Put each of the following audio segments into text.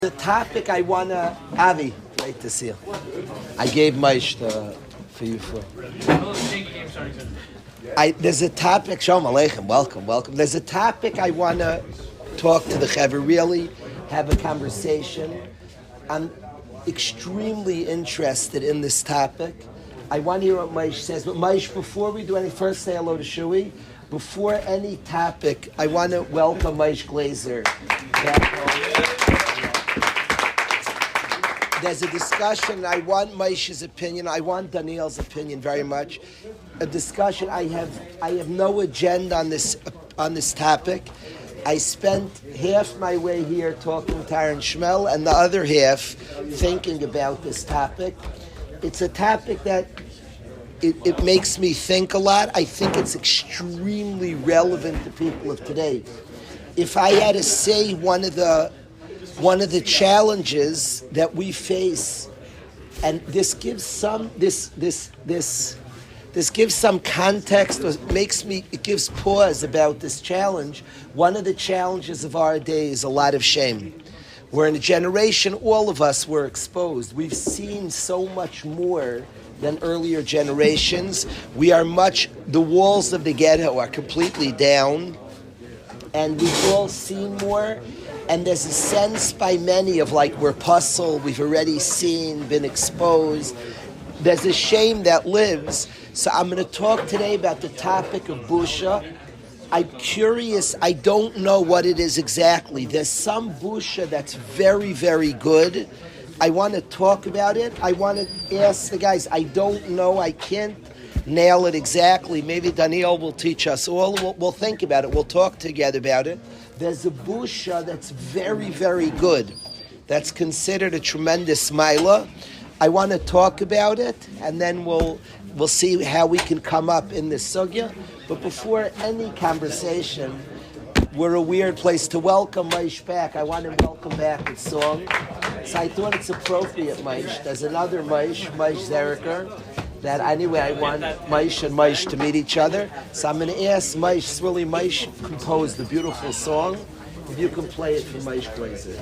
The topic I wanna, Avi, great to see you. I gave Maish for you for. There's a topic. Shalom Aleichem. Welcome. There's a topic I wanna talk to the Chaver. Really, have a conversation. I'm extremely interested in this topic. I want to hear what Maish says. But Maish, before we do any, first say hello to Shui. Before any topic, I want to welcome Maish Glazer back home. There's a discussion. I want Maish's opinion. I want Daniel's opinion very much. A discussion. I have no agenda on this topic. I spent half my way here talking to Aaron Shmuel and the other half thinking about this topic. It's a topic that it makes me think a lot. I think it's extremely relevant to people of today. If I had to say one of the challenges that we face, and this gives some gives some context, or it gives pause about this challenge. One of the challenges of our day is a lot of shame. We're in a generation, all of us were exposed. We've seen so much more than earlier generations. The walls of the ghetto are completely down, and we've all seen more. And there's a sense by many of like we're puzzled, we've already seen, been exposed. There's a shame that lives. So I'm going to talk today about the topic of busha. I'm curious, I don't know what it is exactly. There's some busha that's very, very good. I want to talk about it. I want to ask the guys, I don't know, I can't nail it exactly. Maybe Daniel will teach us all. We'll think about it. We'll talk together about it. There's a busha that's very, very good. That's considered a tremendous maila. I want to talk about it, and then we'll see how we can come up in this sugya. But before any conversation, we're a weird place to welcome Maish back. I want to welcome back with song. So I thought it's appropriate, Maish. There's another Maish Zeriker, that anyway I want Maish and Maish to meet each other. So I'm going to ask Maish, really Maish composed a beautiful song. If you can play it for Maish Glazer.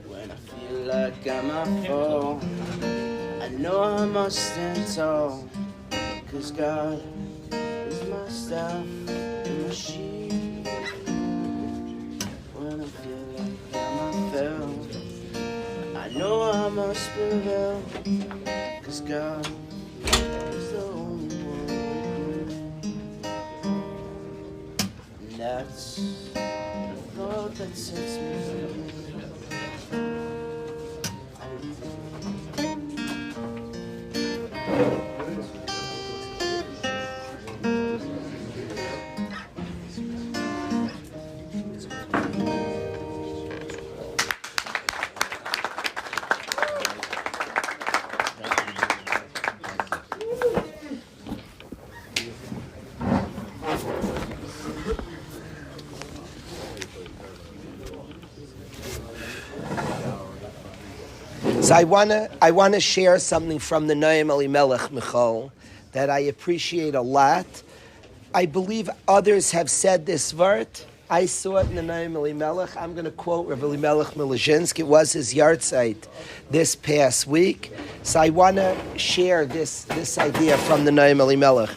When I feel like I'm a fall, I know I must stand tall, 'cause God is my staff and my shield. When I feel like I'm a fail, I know I must prevail, 'cause God is the only one. And that's the thought that sets me free. So I wanna share something from the Noam Elimelech Michal that I appreciate a lot. I believe others have said this word, I saw it in the Noam Elimelech. I'm going to quote Rabbi Elimelech Milozhinsky. It was his yahrzeit this past week. So I want to share this idea from the Noam Elimelech.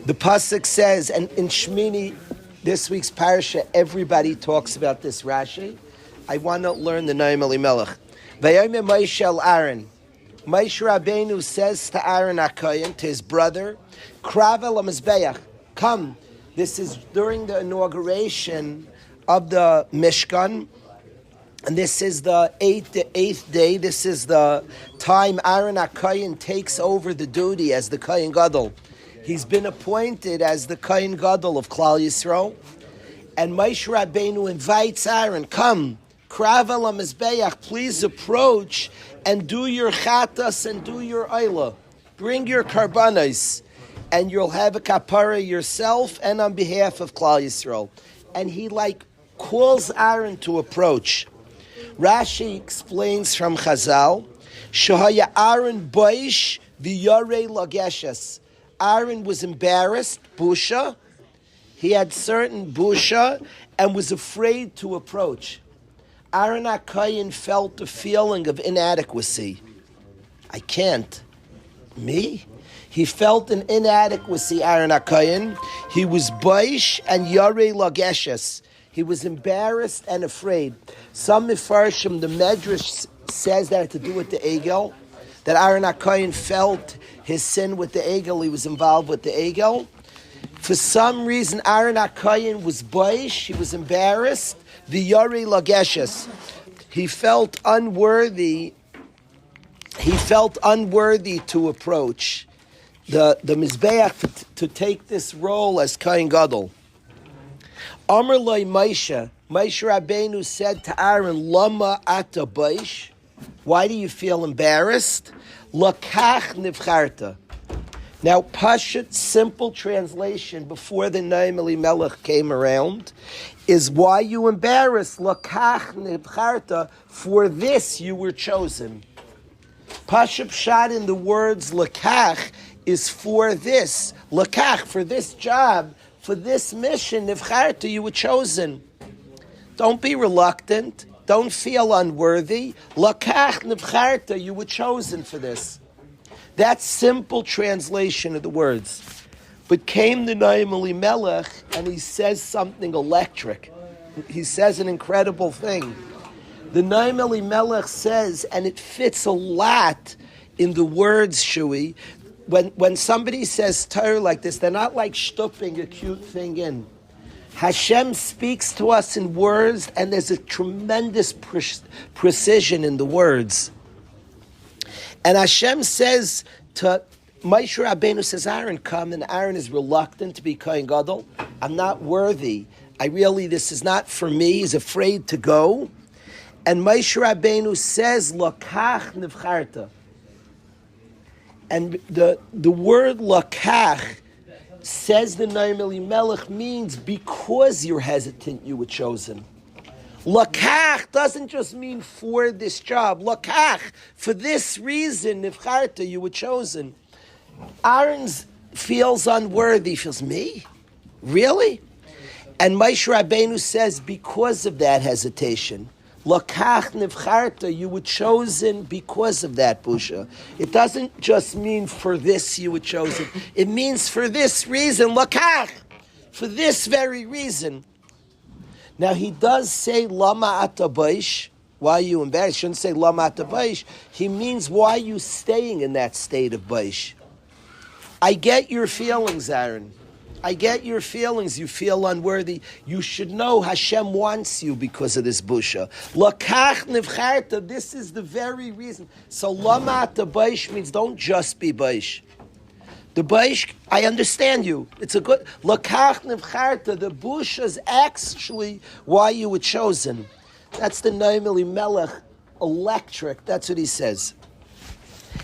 The pasuk says, and in Shmini, this week's parasha, everybody talks about this Rashi. I want to learn the Noam Elimelech. Vayomer Moshe el Aaron. Moshe Rabbeinu says to Aaron HaKohen, to his brother, Krav el HaMizbeach, come. This is during the inauguration of the Mishkan, and this is the eighth day. This is the time Aaron HaKohen takes over the duty as the Kohen Gadol. He's been appointed as the Kohen Gadol of Klal Yisrael, and Moshe Rabbeinu invites Aaron, come, Krav el HaMizbeach, please approach and do your chatas and do your oila. Bring your karbanos, and you'll have a kapara yourself and on behalf of Klal Yisrael. And he calls Aaron to approach. Rashi explains from Chazal, Shahaya Aaron boish v'yarei lageshes. Aaron was embarrassed, busha. He had certain busha and was afraid to approach. Aaron HaKohen felt a feeling of inadequacy. I can't. Me? He felt an inadequacy, Aaron HaKohen. He was boish and yarei lageshes. He was embarrassed and afraid. Some Mefarshim, the Medrash says that had to do with the Egel, that Aaron HaKohen felt his sin with the Egel. He was involved with the Egel. For some reason, Aaron HaKohen was boish. He was embarrassed. The yarei lageshes. He felt unworthy. He felt unworthy to approach the Mizbeach to take this role as Kohen Gadol. Amar loy Moshe Rabbeinu said to Aaron, Lama ata boish? Why do you feel embarrassed? Lakach nivcharta. Now, Pashut, simple translation, before the Noam Elimelech came around, is why you embarrassed? Lakach nivcharta, for this you were chosen. Pashut Pshat in the words lakach is for this. Lakach, for this job, for this mission, nivcharta, you were chosen. Don't be reluctant. Don't feel unworthy. Lakach nivcharta, you were chosen for this. That's simple translation of the words. But came the Noam Elimelech, and he says something electric. He says an incredible thing. The Noam Elimelech says, and it fits a lot in the words, Shui, when somebody says Torah like this, they're not like stuffing a cute thing in. Hashem speaks to us in words, and there's a tremendous precision in the words. And Hashem says to Moshe Rabbeinu, says, Aaron, come, and Aaron is reluctant to be Kohen Gadol. I'm not worthy. This is not for me. He's afraid to go. And Moshe Rabbeinu says, Lakach nivcharta. And the word lakach, says the Noam Elimelech, means because you're hesitant, you were chosen. Lakach doesn't just mean for this job. Lakach, for this reason, nivcharta, you were chosen. Aaron feels unworthy. Feels, me? Really? And Moshe Rabbeinu says, because of that hesitation, Lakach nivcharta, you were chosen because of that busha. It doesn't just mean for this you were chosen. It means for this reason, Lakach, for this very reason. Now he does say Lama ata boish. Why are you embarrassed? He shouldn't say Lama ata boish. He means, why are you staying in that state of boish? I get your feelings, Aaron. I get your feelings. You feel unworthy. You should know Hashem wants you because of this busha. Lakach nivcharta, this is the very reason. So Lama ata boish means don't just be boish. The boish, I understand you. It's a good, Lakach nivcharta, the busha is actually why you were chosen. That's the Noam Elimelech, electric. That's what he says.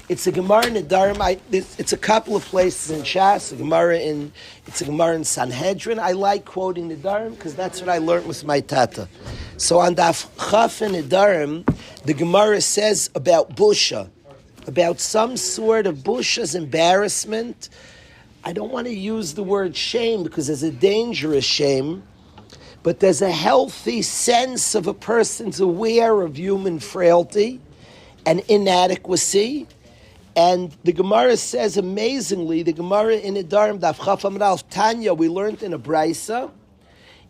It's a Gemara in Nedarim. It's a couple of places in Shas. It's a Gemara in Sanhedrin. I like quoting Nedarim because that's what I learned with my tata. So on Daf Chaf in Nedarim, the Gemara says about busha, about some sort of busha's embarrassment. I don't want to use the word shame because there's a dangerous shame, but there's a healthy sense of a person's aware of human frailty and inadequacy. And the Gemara says amazingly, the Gemara in Nedarim Daf Chaf Amud Aleph Tanya, we learned in a Brisa,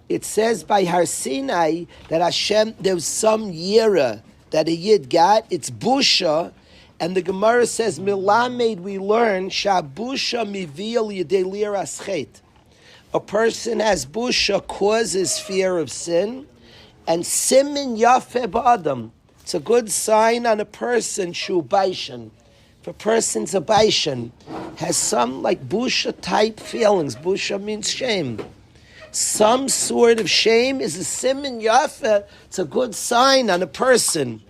it says by Har Sinai that Hashem, there's some yira that a yid got, it's busha, and the Gemara says, Milamed, we learn, Shabusha mivil yedei liras chet. A person has busha, causes fear of sin, and simin yafeh ba'adam. It's a good sign on a person, shu baishan. If a person's a baishan, has some like busha type feelings, busha means shame. Some sort of shame is a simin yafeh, it's a good sign on a person.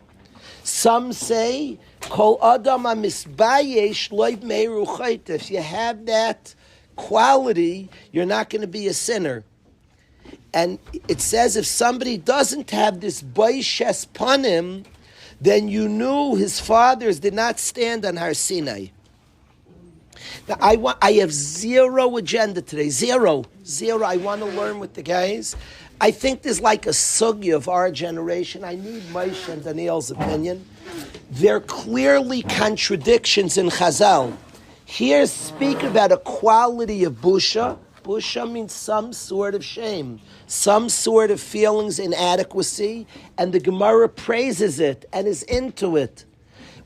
Some say, Kol adam amisbayesh loiv meiru chayt. If you have that quality, you're not going to be a sinner. And it says if somebody doesn't have this baishes panim, then you knew his fathers did not stand on Har Sinai. Now, I have zero agenda today. Zero. I want to learn with the guys. I think there's like a sugya of our generation. I need Moshe and Daniel's opinion. There are clearly contradictions in Chazal. Here speak about a quality of busha. Busha means some sort of shame, some sort of feelings inadequacy, and the Gemara praises it and is into it.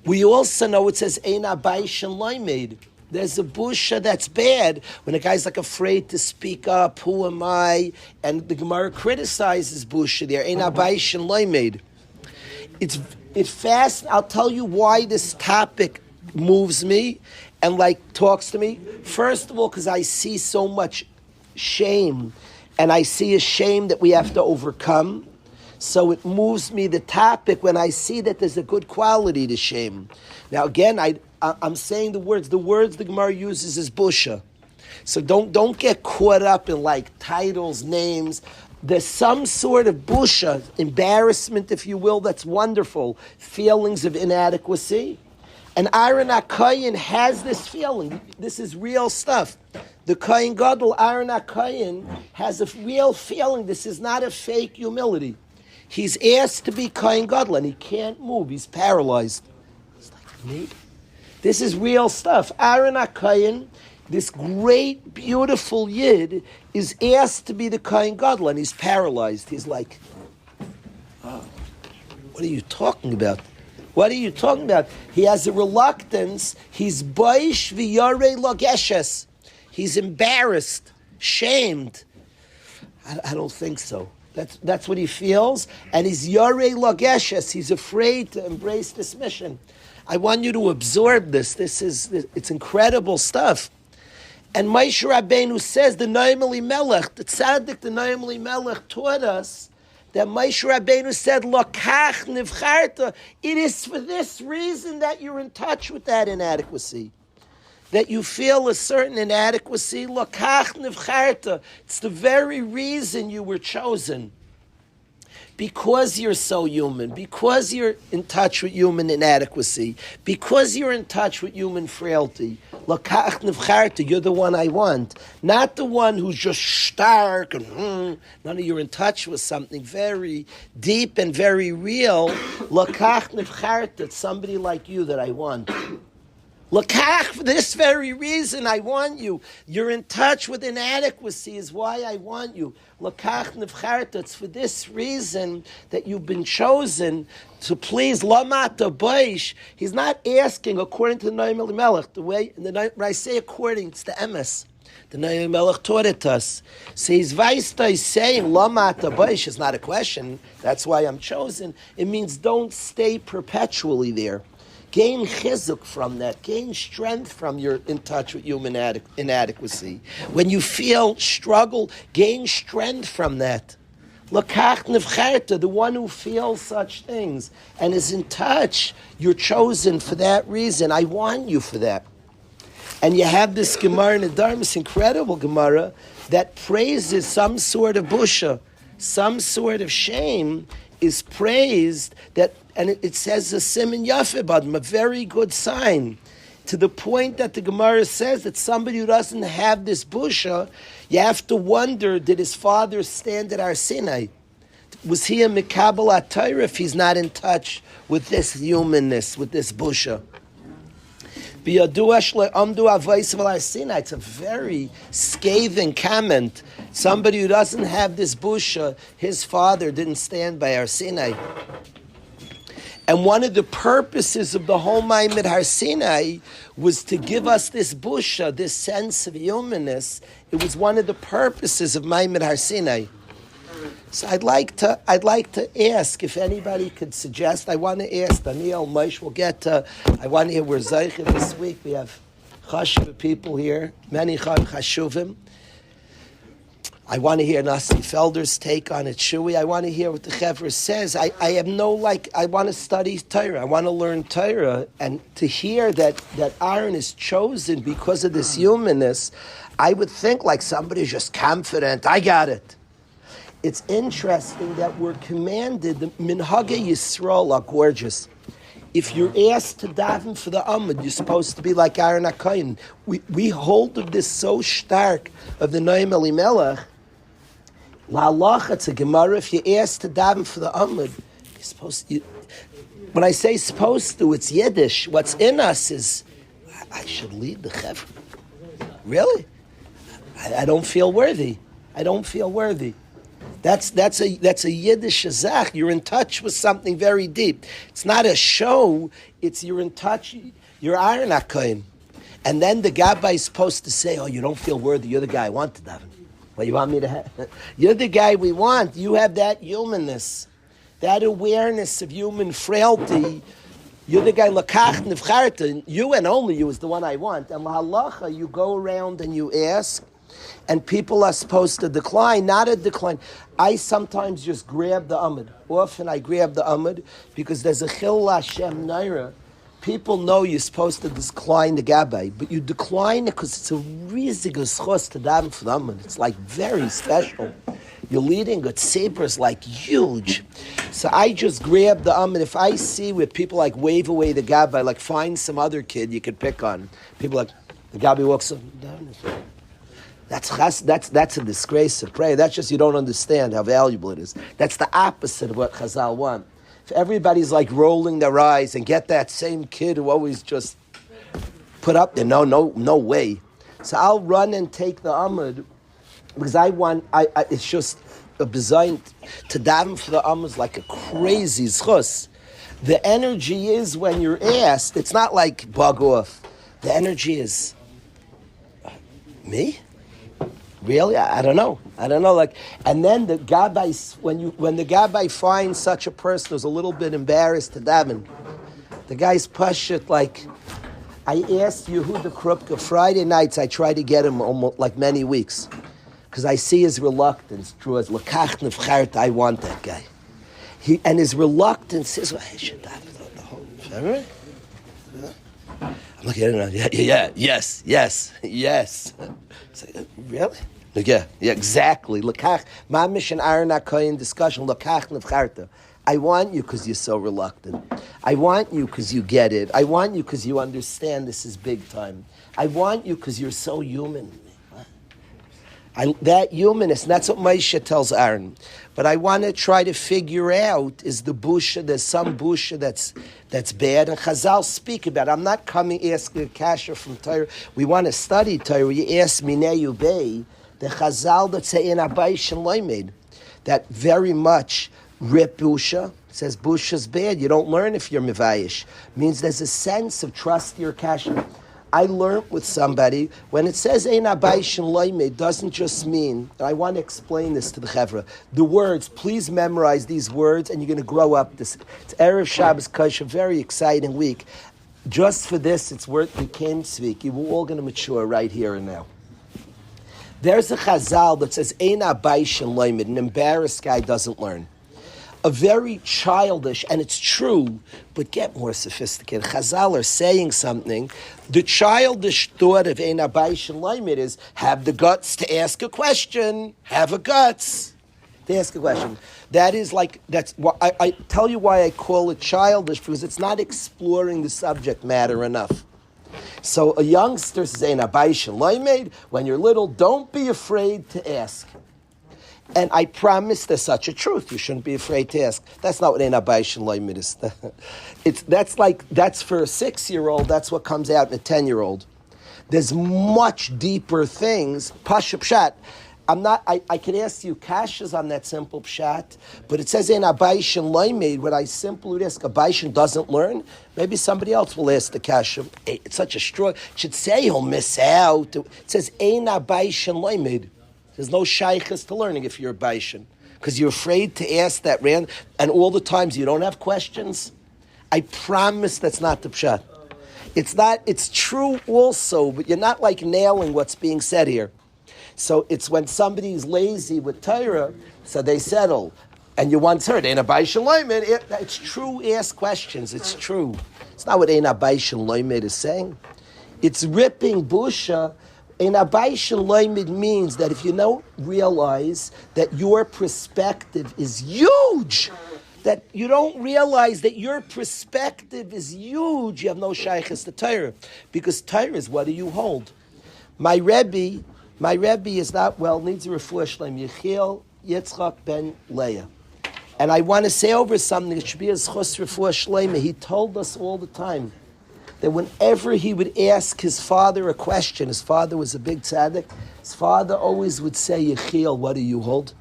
We also know it says Eina Baish and Laimed. There's a busha that's bad when a guy's like afraid to speak up. Who am I? And the Gemara criticizes busha there. Eina Baish and Laimed. It's fast. I'll tell you why this topic moves me and like talks to me. First of all, because I see so much shame, and I see a shame that we have to overcome. So it moves me, the topic, when I see that there's a good quality to shame. Now again, I'm saying the words the Gemara uses is busha. So don't get caught up in like titles, names. There's some sort of busha, embarrassment, if you will, that's wonderful. Feelings of inadequacy. And Aaron HaKohen has this feeling. This is real stuff. The Kohen Gadol, Aaron HaKohen, has a real feeling. This is not a fake humility. He's asked to be Kohen Gadol, and he can't move. He's paralyzed. It's like me. This is real stuff. Aaron HaKohen, this great, beautiful Yid, is asked to be the Kohen Gadol, and he's paralyzed. He's like, oh, what are you talking about? What are you talking about? He has a reluctance. He's baish v'yarei lageshes. He's embarrassed, shamed. I don't think so. That's what he feels. And he's yarei lageshes. He's afraid to embrace this mission. I want you to absorb this. It's incredible stuff. And Moshe Rabbeinu says, the Noam Elimelech, the tzaddik, the Noam Elimelech taught us that Moshe Rabbeinu said, Lokach nivcharta. It is for this reason that you're in touch with that inadequacy. That you feel a certain inadequacy. Lokach nivcharta. It's the very reason you were chosen. Because you're so human, because you're in touch with human inadequacy, because you're in touch with human frailty, Lakach nivcharta, you're the one I want. Not the one who's just stark and none of you're in touch with something very deep and very real. Lakach nivcharta, it's somebody like you that I want. Lakach, for this very reason I want you. You're in touch with inadequacy is why I want you. Lakach nivcharta, it's for this reason that you've been chosen to please Lamata Baish. He's not asking according to the Noam Elimelech. When I say according, it's the emes. The Noam Elimelech taught it to us. So he's saying Lamata Baish is not a question. That's why I'm chosen. It means don't stay perpetually there. Gain chizuk from that. Gain strength from your in touch with human inadequacy. When you feel struggle, gain strength from that. Lakach nivcharta, the one who feels such things and is in touch, you're chosen for that reason. I want you for that. And you have this Gemara in the Dharma, this incredible Gemara, that praises some sort of busha, some sort of shame is praised, that, and it says a siman yafeh b'adam, a very good sign. to the point that the Gemara says that somebody who doesn't have this busha, you have to wonder, did his father stand at Har Sinai? Was he a Mikabel HaTorah if he's not in touch with this humanness, with this busha? It's a very scathing comment. Somebody who doesn't have this busha, his father didn't stand by Har Sinai. And one of the purposes of the whole Maimed Har Sinai was to give us this busha, this sense of humanness. It was one of the purposes of Maimed Har Sinai. So I'd like to ask if anybody could suggest. I want to ask Daniel Moshe. We'll get to. I want to hear we're Zeichen this week. We have chashuv people here, many chashuvim. I want to hear Nasi Felder's take on it. Shui, I want to hear what the Chevra says. I want to study Torah. I want to learn Torah, and to hear that Aaron is chosen because of this humanness, I would think like somebody's just confident. I got it. It's interesting that we're commanded, the Minhagei Yisrael are gorgeous. If you're asked to daven for the Amud, you're supposed to be like Aaron HaKohen. We hold of this so stark of the Noam Elimelech. La'alach, it's a Gemara, if you're asked to daven for the Amud, you're supposed to, when I say supposed to, it's Yiddish. What's in us is, I should lead the Chevra. Really? I don't feel worthy. I don't feel worthy. That's a Yiddish zach. You're in touch with something very deep. It's not a show. It's you're in touch. You're Aaron HaKohen. And then the Gabbai is supposed to say, oh, you don't feel worthy. You're the guy I want to daven. Well, you want me to have? You're the guy we want. You have that humanness, that awareness of human frailty. You're the guy, Lakach Nivcharta. You and only you is the one I want. And Lahalacha, you go around and you ask, and people are supposed to decline, not a decline. I sometimes just grab the Amud. Often I grab the Amud because there's a Chil Hashem Naira. People know you're supposed to decline the Gabbai, but you decline it because it's a riesige schos to daven for the Amud. It's like very special. You're leading a tzibur is like huge. So I just grab the Amud. If I see where people like wave away the Gabbai, like find some other kid you could pick on. People like, the Gabbai walks up and down. That's a disgrace of prayer. That's just you don't understand how valuable it is. That's the opposite of what Chazal want. If everybody's like rolling their eyes and get that same kid who always just put up there, no way. So I'll run and take the Amud because it's just a design to daven for the Amud is like a crazy zchus. The energy is when you're asked, it's not like bug off. The energy is me? Really? I don't know. Like, and then the Gabbai, when the Gabbai finds such a person who's a little bit embarrassed to daven, the guy's pashut like, I asked Yehuda Krupka Friday nights. I try to get him almost like many weeks because I see his reluctance. Drew as Lakach Nivchart. I want that guy. And his reluctance is, well, I should daven the whole family. I'm looking at it. Yes. It's like, really? Yeah, exactly. Lakach, Mamish and Aaron HaKohen discussion. Lakach Nivcharta. I want you because you're so reluctant. I want you because you get it. I want you because you understand this is big time. I want you because you're so human. That humanness, and that's what Moshe tells Aaron. But I want to try to figure out, is the busha, there's some busha that's bad, and Chazal speak about it. I'm not coming asking a kasha from Torah. We want to study Torah. You ask Minei Ubei, the Chazal that say in Abayis and Loimed, that very much rip busha, says busha's bad. You don't learn if you're Mivayish. Means there's a sense of trust your kasha. I learned with somebody, when it says Ein Abayis and Loimed, doesn't just mean, and I want to explain this to the Chevra, the words, please memorize these words and you're going to grow up. It's Erev Shabbos Kosh, a very exciting week. Just for this, it's worth the Ken Tzvik. We're all going to mature right here and now. There's a Chazal that says Ein Abayis and Loimed, an embarrassed guy doesn't learn. A very childish, and it's true, but get more sophisticated. Chazal are saying something. The childish thought of Ein Abayis and Loimed is have the guts to ask a question. Have a guts to ask a question. That is like, that's why I tell you why I call it childish, because it's not exploring the subject matter enough. So a youngster says, "Ein abaishin loimed." When you're little, don't be afraid to ask. And I promise there's such a truth. You shouldn't be afraid to ask. That's not what ein abaishin loimed is. That's for a 6-year-old. That's what comes out in a 10-year-old. There's much deeper things. Pasha pshat. I could ask you kashas on that simple pshat, but it says in abaishin loimed. When I simply would ask, abaishin doesn't learn. Maybe somebody else will ask the kasha. It's such a straw. It should say he'll miss out. It says ein abaishin loimed. There's no shaykhs to learning if you're a baishin, because you're afraid to ask that and all the times you don't have questions. I promise that's not the pshat. It's not. It's true also, but you're not like nailing what's being said here. So it's when somebody's lazy with Torah, so they settle. And you once heard, Ein Abaishin Loimed. It's true, ask questions. It's true. It's not what Ein Abaishin Loimed is saying. It's ripping busha. Ein Abaishin Loimed means that if you don't realize that your perspective is huge, that you don't realize that your perspective is huge, you have no shaykhs to Torah. Because Torah is, what do you hold? My Rebbe is not well, needs a refuah shleim, Yechiel Yitzchak ben Leah. And I want to say over something, it should be a schos refuah shleim. He told us all the time that whenever he would ask his father a question, his father was a big tzaddik, his father always would say, Yechiel, what do you hold?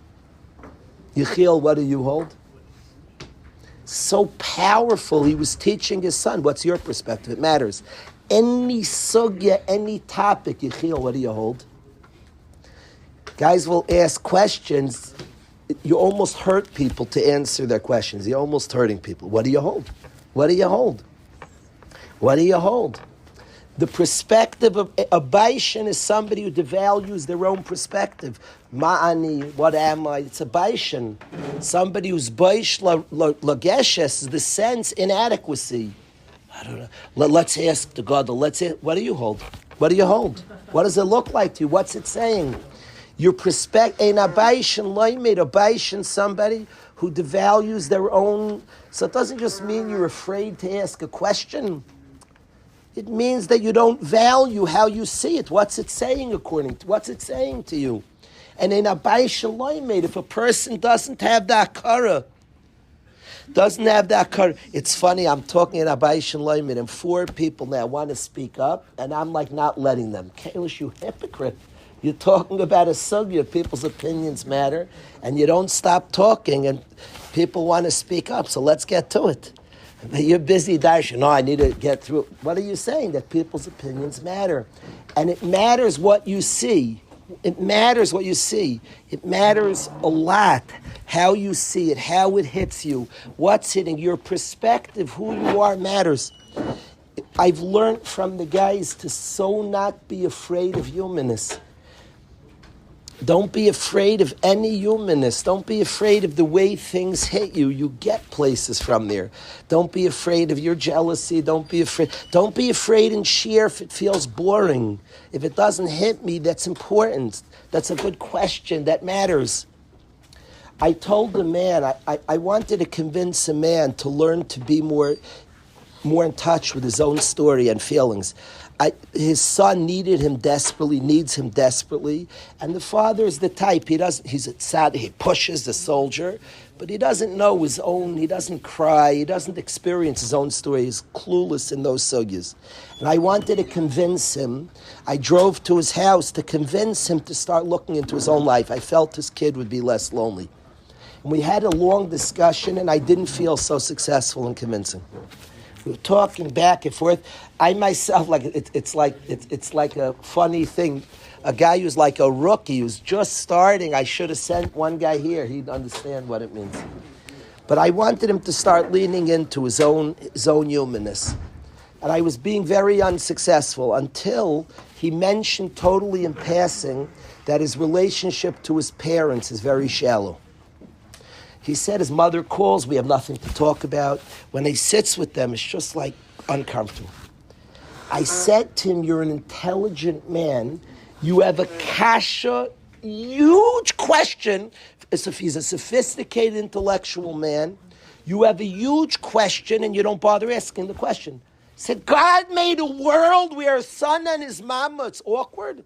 Yechiel, what do you hold? So powerful, he was teaching his son, what's your perspective? It matters. Any sugya, any topic, Yechiel, what do you hold? Guys will ask questions. You almost hurt people to answer their questions. You're almost hurting people. What do you hold? What do you hold? What do you hold? The perspective of a baishin is somebody who devalues their own perspective. Ma'ani, what am I? It's a baishin. Somebody who's baish lageshes is the sense inadequacy. I don't know. Let's ask the God. What do you hold? What do you hold? What does it look like to you? What's it saying? Your perspective, ein abaishin loimed, a baishin, somebody who devalues their own. So it doesn't just mean you're afraid to ask a question. It means that you don't value how you see it. What's it saying what's it saying to you? And ein abaishin loimed, if a person doesn't have the akara, it's funny, I'm talking in abaishin loimed, and 4 people now want to speak up, and I'm like not letting them. Kalish, you hypocrite. You're talking about a sugya, people's opinions matter, and you don't stop talking, and people want to speak up, so let's get to it. But you're busy, Darshan. No, I need to get through. What are you saying? That people's opinions matter. And it matters what you see. It matters what you see. It matters a lot how you see it, how it hits you, what's hitting. Your perspective, who you are, matters. I've learned from the guys to so not be afraid of humanness. Don't be afraid of any humanness. Don't be afraid of the way things hit you. You get places from there. Don't be afraid of your jealousy. Don't be afraid. Don't be afraid in sheer if it feels boring. If it doesn't hit me, that's important. That's a good question. That matters. I told the man, I wanted to convince a man to learn to be more in touch with his own story and feelings. His son needs him desperately, and the father is the type, he's sad, he pushes the soldier, but he doesn't know his own, he doesn't cry, he doesn't experience his own story, he's clueless in those sugyas. And I wanted to convince him, I drove to his house to convince him to start looking into his own life. I felt his kid would be less lonely. And we had a long discussion, and I didn't feel so successful in convincing. We were talking back and forth. I myself, it's like a funny thing. A guy who's like a rookie, who's just starting, I should have sent one guy here. He'd understand what it means. But I wanted him to start leaning into his own humanness. And I was being very unsuccessful until he mentioned totally in passing that his relationship to his parents is very shallow. He said his mother calls, we have nothing to talk about. When he sits with them, it's just like uncomfortable. I said to him, you're an intelligent man. You have a kasha, huge question. He's a sophisticated intellectual man. You have a huge question and you don't bother asking the question. Said, God made a world where a son and his mama, it's awkward.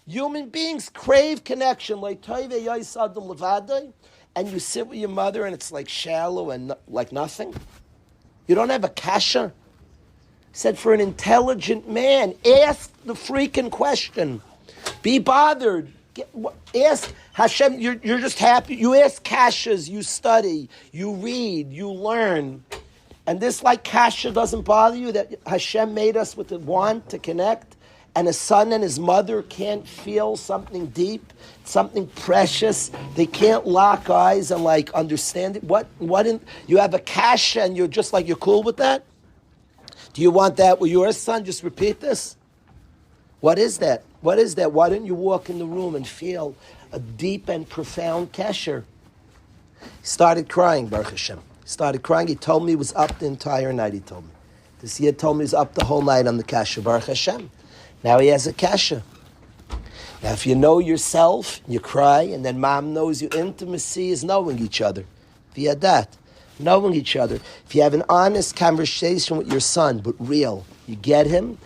Human beings crave connection, like Toive Yais Adam Levadai, and you sit with your mother and it's like shallow and like nothing. You don't have a kasha. Said, for an intelligent man, ask the freaking question. Be bothered. Ask Hashem, you're just happy. You ask kashas, you study, you read, you learn. And this like kasha doesn't bother you, that Hashem made us with the want to connect, and a son and his mother can't feel something deep, something precious. They can't lock eyes and like understand it. You have a kasha and you're just like, you're cool with that? Do you want that with your son? Just repeat this. What is that? What is that? Why don't you walk in the room and feel a deep and profound kesher? He started crying, Baruch Hashem. He started crying. He told me he was up the entire night, he told me. This year told me he was up the whole night on the kasher, Baruch Hashem. Now he has a kasha. Now if you know yourself, you cry, and then mom knows you, intimacy is knowing each other. Via that. Knowing each other. If you have an honest conversation with your son, but real, you get him.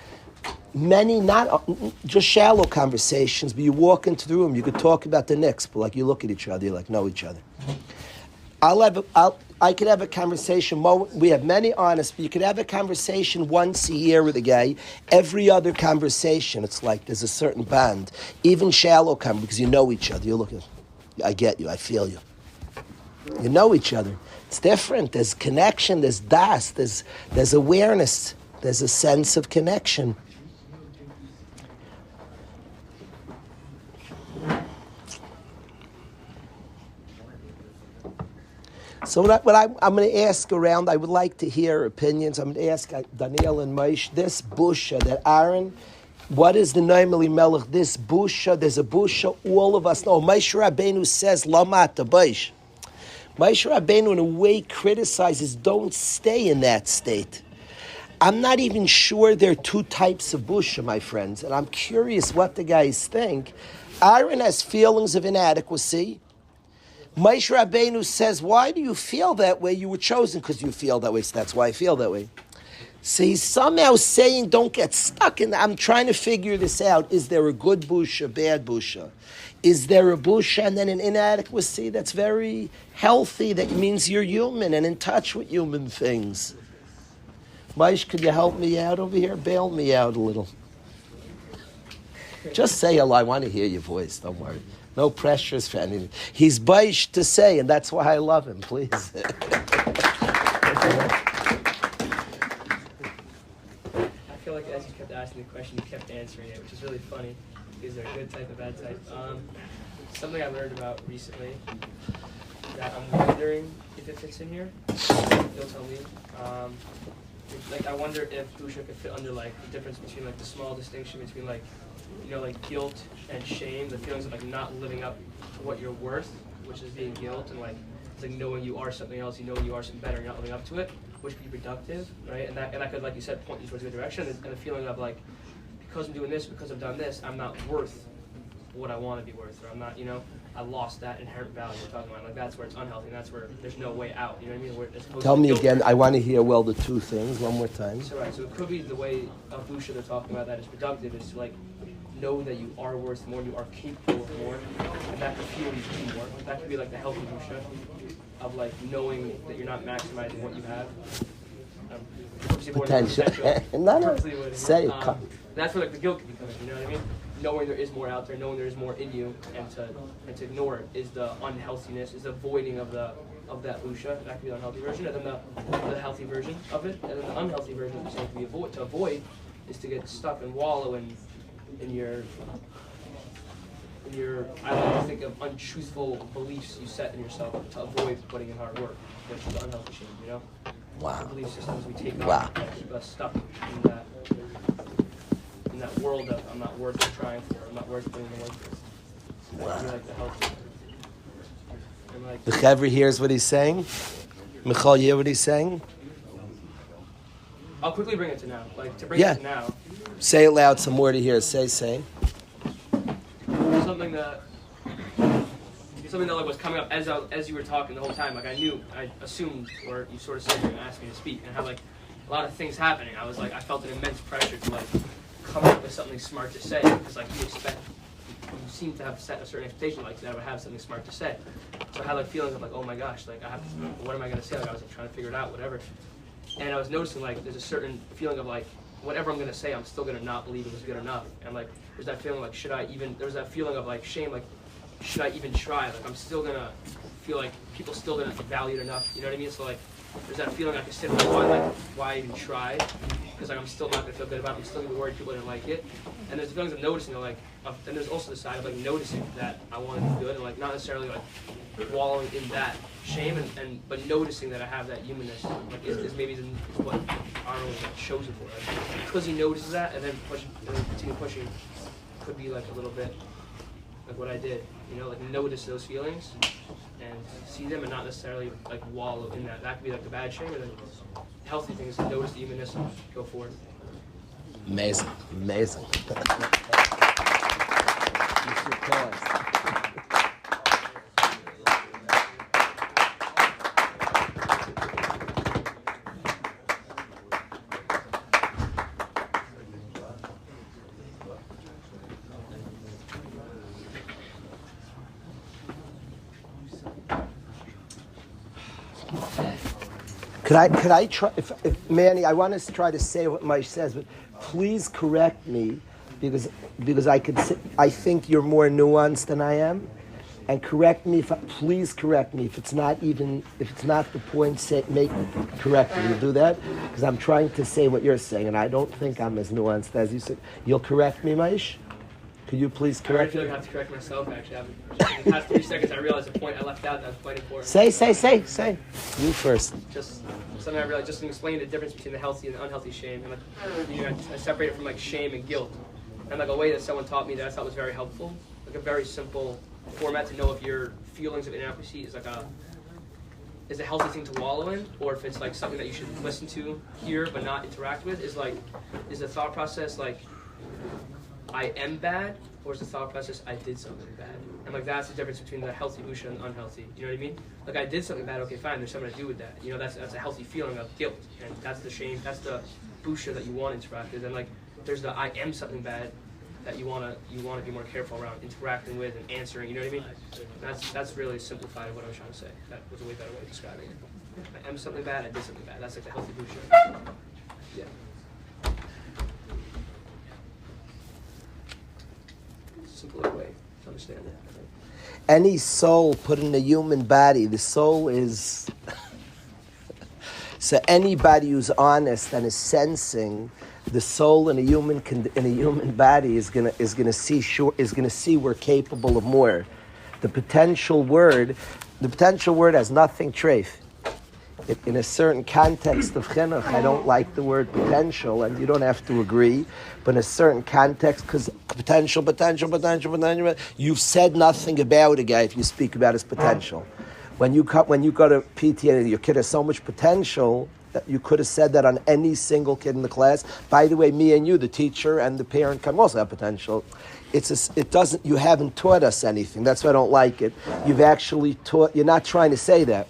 Many, not just shallow conversations, but you walk into the room, you could talk about the next, but like you look at each other, you like know each other. I could have a conversation, we have many honest, but you could have a conversation once a year with a guy. Every other conversation, it's like there's a certain bond. Even shallow conversation, because you know each other. You look at, I get you, I feel you. You know each other. It's different. There's connection, there's das, there's awareness, there's a sense of connection. So I'm going to ask around, I would like to hear opinions. I'm going to ask Daniel and Maish, this busha that Aaron, what is the Naimali Melech, this busha, there's a busha, all of us know. Maish Rabbeinu says, Lamat Abaish. Maish Rabbeinu in a way criticizes, don't stay in that state. I'm not even sure there are two types of busha, my friends, and I'm curious what the guys think. Aaron has feelings of inadequacy. Maish Rabbeinu says, why do you feel that way? You were chosen because you feel that way, so that's why I feel that way. So he's somehow saying, don't get stuck in that. I'm trying to figure this out. Is there a good busha, bad busha? Is there a busha and then an inadequacy that's very healthy, that means you're human and in touch with human things? Maish, could you help me out over here? Bail me out a little. Just say hello. I want to hear your voice. Don't worry. No pressures for anything. He's baish to say, and that's why I love him. Please. I feel like as you kept asking the question, you kept answering it, which is really funny. Is there a good type, a bad type? Something I learned about recently that I'm wondering if it fits in here. You'll tell me. Like I wonder if busha could fit under like the difference between like the small distinction between like, you know, like guilt and shame, the feelings of like not living up to what you're worth, which is being guilt, and like it's like knowing you are something else, you know you are something better, you're not living up to it, which could be productive, right? And that could, like you said, point you towards a good direction, and the feeling of like, because I'm doing this, because I've done this, I'm not worth what I want to be worth, or I'm not, you know, I lost that inherent value we're talking about. Like that's where it's unhealthy, and that's where there's no way out. You know what I mean? Where it's Tell me again. I want to hear the two things one more time. So right, so it could be the way of busha they're talking about that is productive is to like know that you are worth more, you are capable of more, and that could fuel you to do more. That could be like the healthy busha of like knowing that you're not maximizing what you have. Potential. No. Say it. That's where like the guilt can be coming. You know what I mean? Knowing there is more out there, knowing there is more in you, and to ignore it is the unhealthiness, is the voiding of that busha. That could be the unhealthy version, and then the healthy version of it, and then the unhealthy version of it to avoid is to get stuck and wallow in your I like to think of untruthful beliefs you set in yourself to avoid putting in hard work, which is the unhealthy shame, you know? Wow. The belief systems we take Wow. on that keep us stuck in that world of I'm not worth trying for, I'm not worth putting in the work for. So that'd be like the healthy. And like, The Chevra hears what he's saying. Michal, you hear what he's saying? I'll quickly bring it to now. Like to bring it to now. Say it loud, some more to hear. Say. Something that like was coming up as you were talking the whole time. Like I assumed, or you sort of said you were going to ask me to speak, and how like a lot of things happening. I felt an immense pressure to like come up with something smart to say because like you seem to have set a certain expectation like that I would have something smart to say. So I had like feelings of like, oh my gosh, like what am I gonna say? Like I was like, trying to figure it out, whatever. And I was noticing like there's a certain feeling of like whatever I'm gonna say, I'm still gonna not believe it was good enough. And like there's that feeling like there's that feeling of like shame, like should I even try? Like I'm still gonna feel like people still didn't value it enough. You know what I mean? So like there's that feeling I can sit with why even try? Because like I'm still not gonna feel good about it. I'm still gonna be worried people didn't like it. And there's the feelings of noticing, and there's also the side of like noticing that I want to be good, and like not necessarily like wallowing in that shame, but noticing that I have that humanness. Like is maybe what Arnold was like chosen for. Like, because he notices that, and then continue pushing, could be like a little bit like what I did. You know, like notice those feelings and see them, and not necessarily like wallow in that. That could be like the bad shame, and then healthy things to notice the humanness and go forward. Amazing. You should pause. Could I try, if Manny, I want to try to say what Mike says, but please correct me because I think you're more nuanced than I am, and please correct me if it's not the point. Correct me. You'll do that because I'm trying to say what you're saying, and I don't think I'm as nuanced as you said. You'll correct me, Maish? Could you please correct me? I feel like I have to correct myself, actually. In the past 3 seconds, I realized the point I left out that was quite important. Say. You first. Just something I realized, just to explain the difference between the healthy and the unhealthy shame. And like, I separate it from like shame and guilt. And like a way that someone taught me that I thought was very helpful, like a very simple format to know if your feelings of inadequacy is a healthy thing to wallow in, or if it's like something that you should listen to, hear, but not interact with, is the thought process like, I am bad, or is the thought process I did something bad? And like that's the difference between the healthy busha and the unhealthy. You know what I mean? Like I did something bad, okay, fine, there's something to do with that. You know, that's a healthy feeling of guilt, and that's the shame, that's the busha that you want to interact with. And like there's the I am something bad that you wanna be more careful around interacting with and answering. You know what I mean? That's really simplified what I was trying to say. That was a way better way of describing it. I am something bad, I did something bad. That's like the healthy busha. Yeah. Simpler way to understand that. Any soul put in a human body, the soul is so anybody who's honest and is sensing the soul in a human body is gonna see we're capable of more. The potential word has nothing treif. In a certain context of chinuch, I don't like the word potential, and you don't have to agree, but in a certain context, because potential, you've said nothing about a guy if you speak about his potential. When you go to PTA, your kid has so much potential that you could have said that on any single kid in the class. By the way, me and you, the teacher and the parent, can also have potential. You haven't taught us anything. That's why I don't like it. You've actually taught. You're not trying to say that.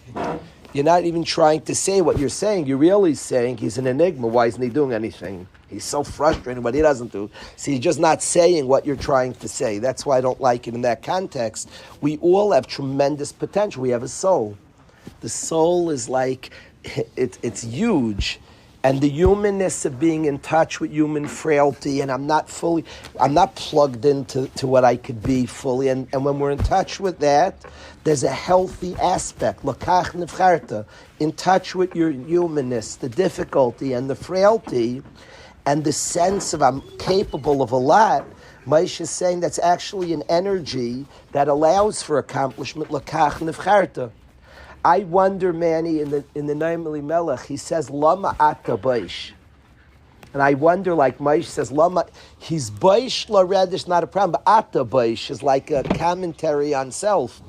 You're not even trying to say what you're saying. You're really saying he's an enigma. Why isn't he doing anything? He's so frustrated what he doesn't do. So you're just not saying what you're trying to say. That's why I don't like it in that context. We all have tremendous potential. We have a soul. The soul is like, it's huge. And the humanness of being in touch with human frailty, and I'm not plugged into what I could be fully. And when we're in touch with that, there's a healthy aspect, lakach nefcharta, in touch with your humanness, the difficulty and the frailty, and the sense of I'm capable of a lot. Moshe is saying that's actually an energy that allows for accomplishment, lakach nefcharta. I wonder, Manny, in the Naim Melech, he says, Lama ata baish. And I wonder, like Maish says, Lama, he's baish l'redish, not a problem, but ata baish is like a commentary on self.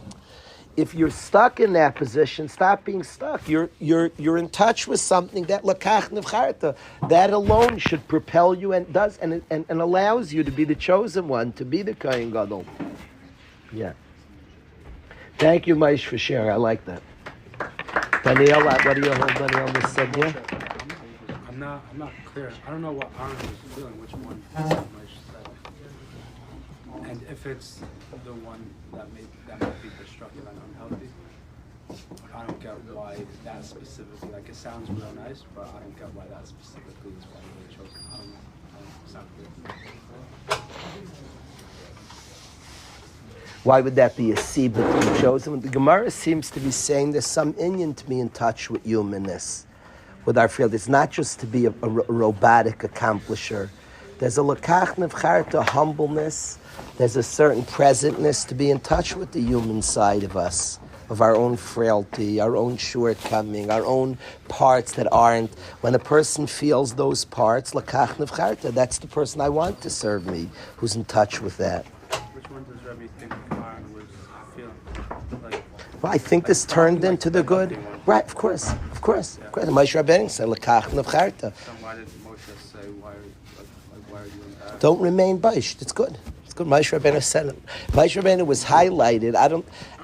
If you're stuck in that position, stop being stuck. You're in touch with something that lakach nefcharta. That alone should propel you and does and allows you to be the chosen one, to be the Kohen Gadol. Yeah. Thank you, Maish, for sharing. I like that. Daniel, what do you hold, Daniel, this said here? I'm not clear. I don't know what Aaron was feeling, which one is so much that. And if it's the one that might be destructive and unhealthy, I don't get why that specifically, like it sounds real nice, but I don't get why that specifically is why you were chosen. I don't know. It's not clear. Why would that be a seed to be chosen? The Gemara seems to be saying there's some Indian to be in touch with humanness, with our field. It's not just to be a robotic accomplisher. There's a lakach nevcharta, humbleness. There's a certain presentness to be in touch with the human side of us, of our own frailty, our own shortcoming, our own parts that aren't. When a person feels those parts, lakach nevcharta, that's the person I want to serve me, who's in touch with that. Which one does Rabbi think Aaron was feeling? Well, I think this turned into the good. Right, of course. Moshe Rabbeinu said, "Lekach nevcharta." So why did Moshe say, why are you in that? Don't remain baish. It's good. Moshe Rabbeinu said it. Moshe Rabbeinu was highlighted.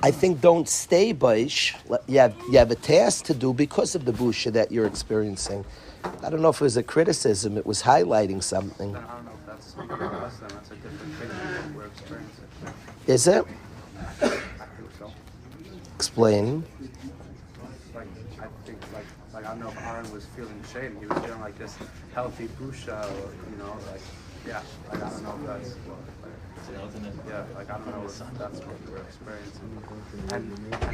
I think don't stay baish. You have a task to do because of the busha that you're experiencing. I don't know if it was a criticism. It was highlighting something. Then I don't know if that's something else. Then that's a different thing than what we're experiencing. Is it? I think so. Explain. I think I don't know if Aaron was feeling shame. He was feeling like this healthy busha, or I don't know if that's what. I don't know if that's what we're experiencing. And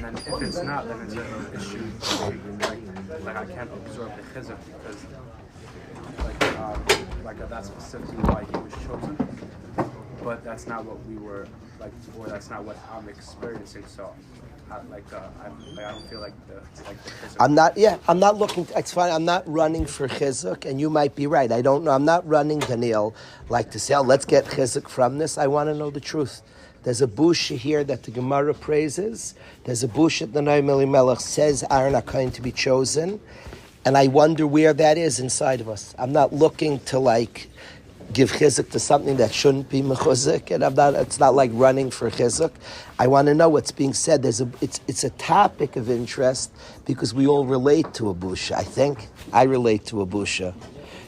then if it's not, then it's an issue. Like I can't absorb the chizuk because that's specifically why he was chosen. But that's not what we were or that's not what I'm experiencing. So. I don't feel like the chizuk. I'm not looking. It's fine. I'm not running for chizuk, and you might be right. I don't know. I'm not running, Daniel, to say, let's get chizuk from this. I want to know the truth. There's a busha here that the Gemara praises. There's a busha that the Noam Elimelech says Aaron are going to be chosen, and I wonder where that is inside of us. I'm not looking to give chizuk to something that shouldn't be mechuzik, and it's not like running for chizuk. I want to know what's being said. It's a topic of interest because we all relate to a busha. I think I relate to a busha.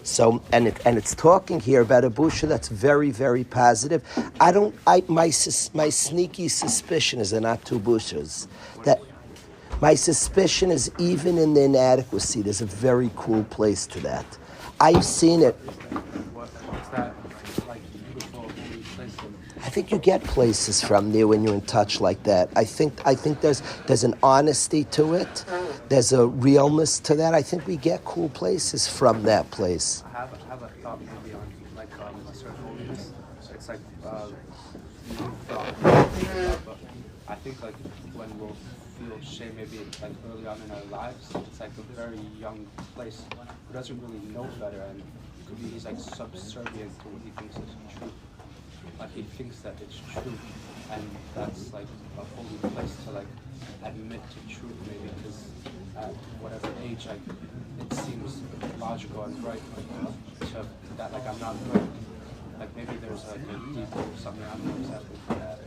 So and it's talking here about a busha that's very, very positive. My sneaky suspicion is they're not two bushas. That my suspicion is even in the inadequacy, there's a very cool place to that. I've seen it. What's that beautiful place? I think you get places from there when you're in touch like that. I think there's an honesty to it. There's a realness to that. I think we get cool places from that place. I have a thought maybe on a certain holiness. It's new thought. But I think when we'll feel shame maybe early on in our lives, it's a very young place who doesn't really know better, and could be he's subservient to what he thinks is true. He thinks that it's true, and that's a holy place to admit to truth maybe, because at whatever age it seems logical and right to that I'm not good. Maybe there's a deeper something I'm not exactly for that.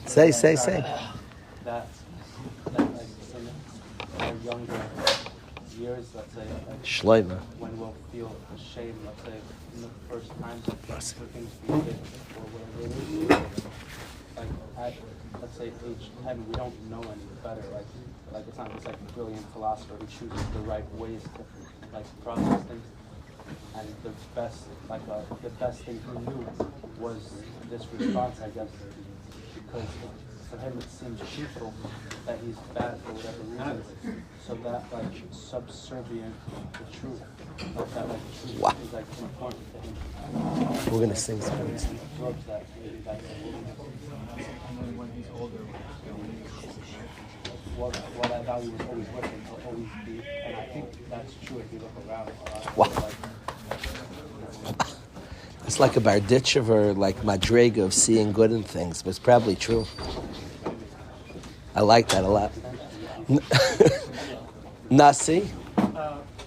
Say. That in our younger years, let's say, Shloima. when we'll feel ashamed, let's say, in the first times for things we did or whatever it is. At, let's say, age 10, we don't know any better. It's not this brilliant philosopher who chooses the right ways to process things. And the best thing he knew was this response, I guess, because for him it seems truthful that he's bad for whatever reason. So that subservient to truth, that truth Wow. is important to him. We're gonna sing some. He absorbs that. Maybe that's when he's older. Well, that value was always with him. He'll always be, and I think that's true if you look around. Wow. It's like a barditchev or madrega of seeing good in things, but it's probably true. I like that a lot. Nasi?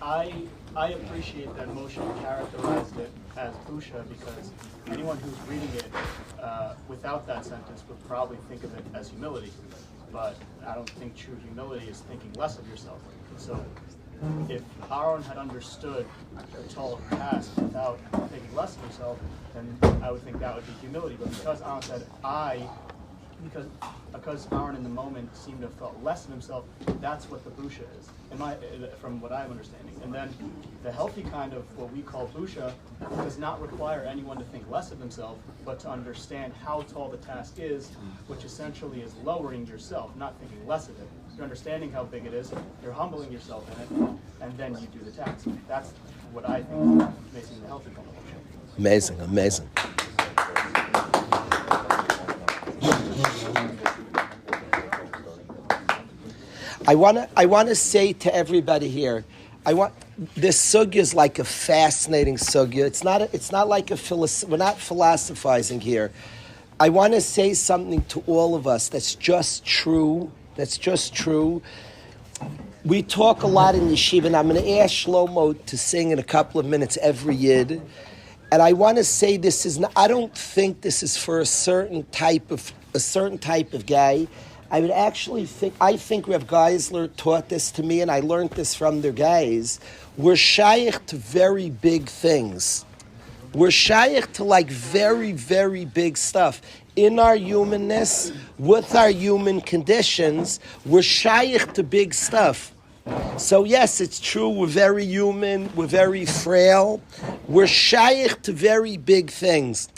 I I appreciate that Moshe characterized it as busha because anyone who's reading it without that sentence would probably think of it as humility. But I don't think true humility is thinking less of yourself. So if Aaron had understood the tall task without thinking less of himself, then I would think that would be humility. But because Aaron said because Aaron in the moment seemed to have felt less of himself, that's what the busha is, from what I'm understanding. And then the healthy kind of what we call busha does not require anyone to think less of himself, but to understand how tall the task is, which essentially is lowering yourself, not thinking less of it. You're understanding how big it is, you're humbling yourself in it, and then you do the task. That's what I think makes the healthy kind of busha. Amazing, amazing. I want to say to everybody here, this sugya is like a fascinating sugya. It's not like we're not philosophizing here. I want to say something to all of us that's just true. We talk a lot in yeshiva, and I'm going to ask Shlomo to sing in a couple of minutes every yid. And I want to say this is not, I don't think this is for a certain type of guy. I would actually think Rav Geisler taught this to me, and I learned this from their guys. We're shaykh to very big things. We're shaykh to like very, very big stuff. In our humanness, with our human conditions, we're shaykh to big stuff. So yes, it's true, we're very human, we're very frail. We're shaykh to very big things.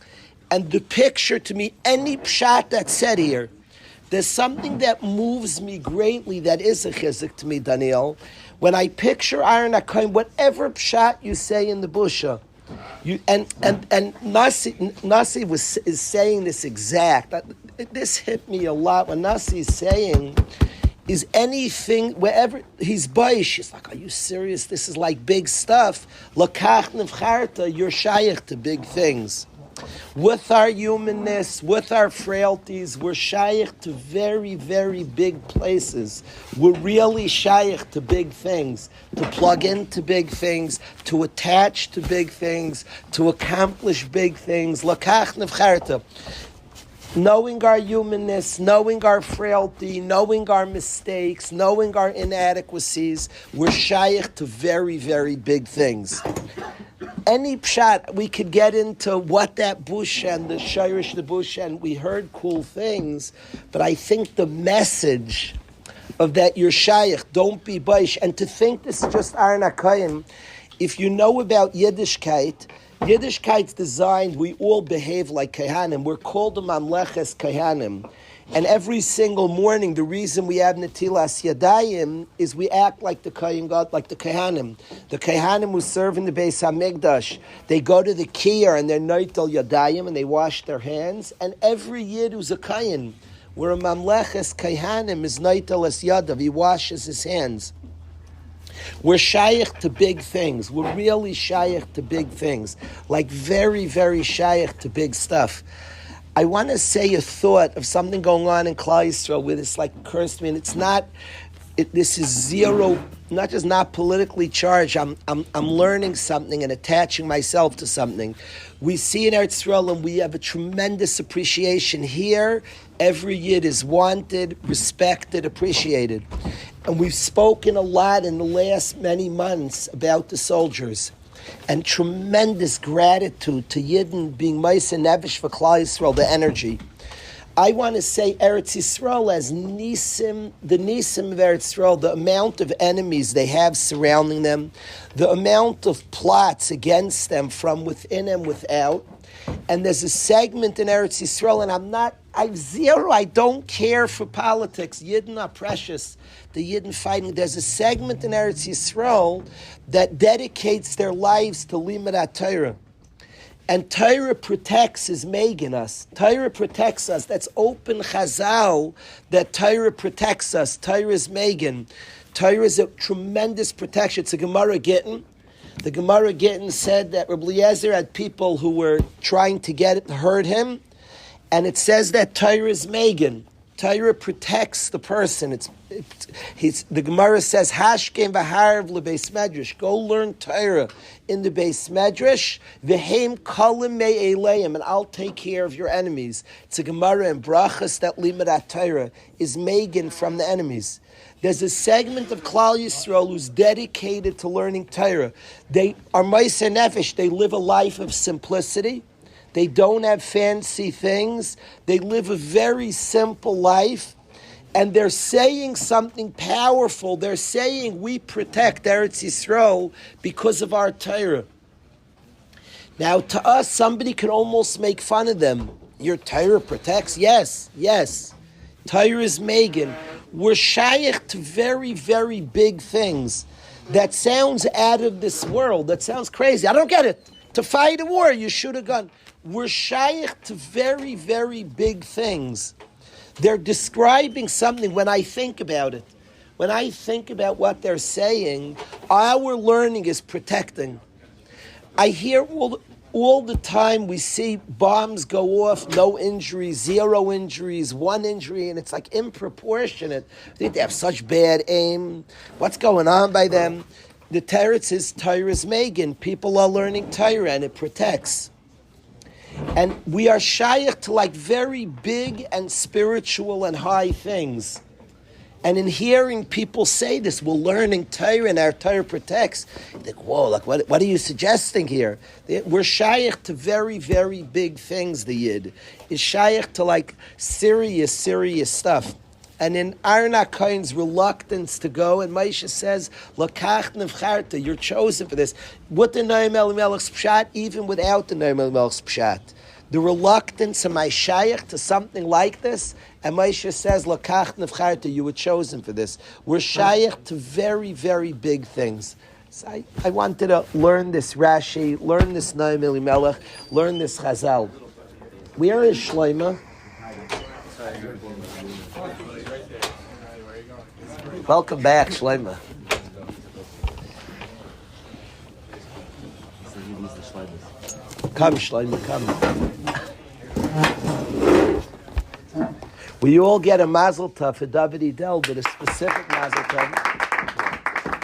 And the picture to me, any pshat that's said here, there's something that moves me greatly that is a chizik to me, Daniel. When I picture Aaron HaKohen, whatever pshat you say in the busha, Nasi is saying this exact. This hit me a lot. When Nasi is saying, is anything, wherever he's baish, he's like, are you serious? This is like big stuff. Lakach nevcharta, you're shaykh to big things. With our humanness, with our frailties, we're shaykh to very, very big places. We're really shaykh to big things, to plug into big things, to attach to big things, to accomplish big things. Lakach nevcharta. Knowing our humanness, knowing our frailty, knowing our mistakes, knowing our inadequacies, we're shaykh to very, very big things. Any pshat, we could get into what that bush and the shirish, the bush, and we heard cool things, but I think the message of that you're shaykh, don't be baish, and to think this is just Aaron HaKohen, if you know about Yiddishkeit's designed, we all behave like Kehanim. We're called the Mamleches Kehanim. And every single morning, the reason we have Netilas Yadayim is we act like the Kohen God, like the Kehanim. The Kehanim who serve in the Beis HaMikdash, they go to the Kiyar and they're Neitel Yadayim and they wash their hands. And every Yid who's a Kohen, where a Mamleches Kehanim is Neitel Es Yadav, he washes his hands. We're shaykh to big things. We're really shaykh to big things. Like very, very shaykh to big stuff. I want to say a thought of something going on in Klal Yisrael where this like occurs to me, and it's not. This is zero, not just not politically charged. I'm learning something and attaching myself to something. We see in Eretz Yisrael, and we have a tremendous appreciation here. Every Yid is wanted, respected, appreciated, and we've spoken a lot in the last many months about the soldiers. And tremendous gratitude to Yidden being Maisa Nevish for Klal Yisrael, the energy. I want to say Eretz Yisrael as Nisim, the Nisim of Eretz Yisrael, the amount of enemies they have surrounding them, the amount of plots against them from within and without. And there's a segment in Eretz Yisrael, and I don't care for politics. Yidden are precious. The Yidden fighting. There's a segment in Eretz Yisrael that dedicates their lives to Limud HaTorah. And Torah protects is making us. Torah protects us. That's open chazal that Torah protects us. Torah is Megan. Torah is a tremendous protection. It's a Gemara Gittin. The Gemara Gittin said that Rabbi Eliezer had people who were trying to hurt him. And it says that Torah is Megan. Torah protects the person. The Gemara says, Hashkem v'harv lebeis medrash. Go learn Torah in the beis medrash. V'heim kalim me'eleim, and I'll take care of your enemies. It's a Gemara in Brachas that limadat Torah is Megan from the enemies. There's a segment of Klal Yisrael who's dedicated to learning Torah. They are Ma'aseh Nefesh. They live a life of simplicity. They don't have fancy things. They live a very simple life. And they're saying something powerful. They're saying we protect Eretz Yisrael because of our Torah. Now, to us, somebody can almost make fun of them. Your Torah protects? Yes. Torah is Megan. We're shaykh to very, very big things. That sounds out of this world. That sounds crazy. I don't get it. To fight a war, you shoot a gun. We're shaykh to very, very big things. They're describing something when I think about it. When I think about what they're saying, our learning is protecting. I hear all the time we see bombs go off, no injuries, 0 injuries, 1 injury, and it's like improportionate. I think they have such bad aim. What's going on by them? The teretz is Torah's Megan. People are learning Torah and it protects. And we are shaykh to like very big and spiritual and high things. And in hearing people say this, we're learning Torah and our Torah protects. You think, whoa, like what are you suggesting here? We're shaykh to very, very big things, the Yid. Is shaykh to like serious stuff. And in Aaron HaKohen's reluctance to go, and Moshe says, Lakach nevcharta, you're chosen for this. With the Noam Elimelech's pshat, even without the Noam Elimelech's pshat. The reluctance of my shaykh to something like this, and Moshe says, Lakach nevcharta, you were chosen for this. We're shaykh to very, very big things. So I wanted to learn this Rashi, learn this Noam Elimelech, learn this Chazal. Where is Shlomo? Welcome back, Shlomo. Come, Shlomo, come. We all get a mazel tov for David Idel, but a specific mazel tov.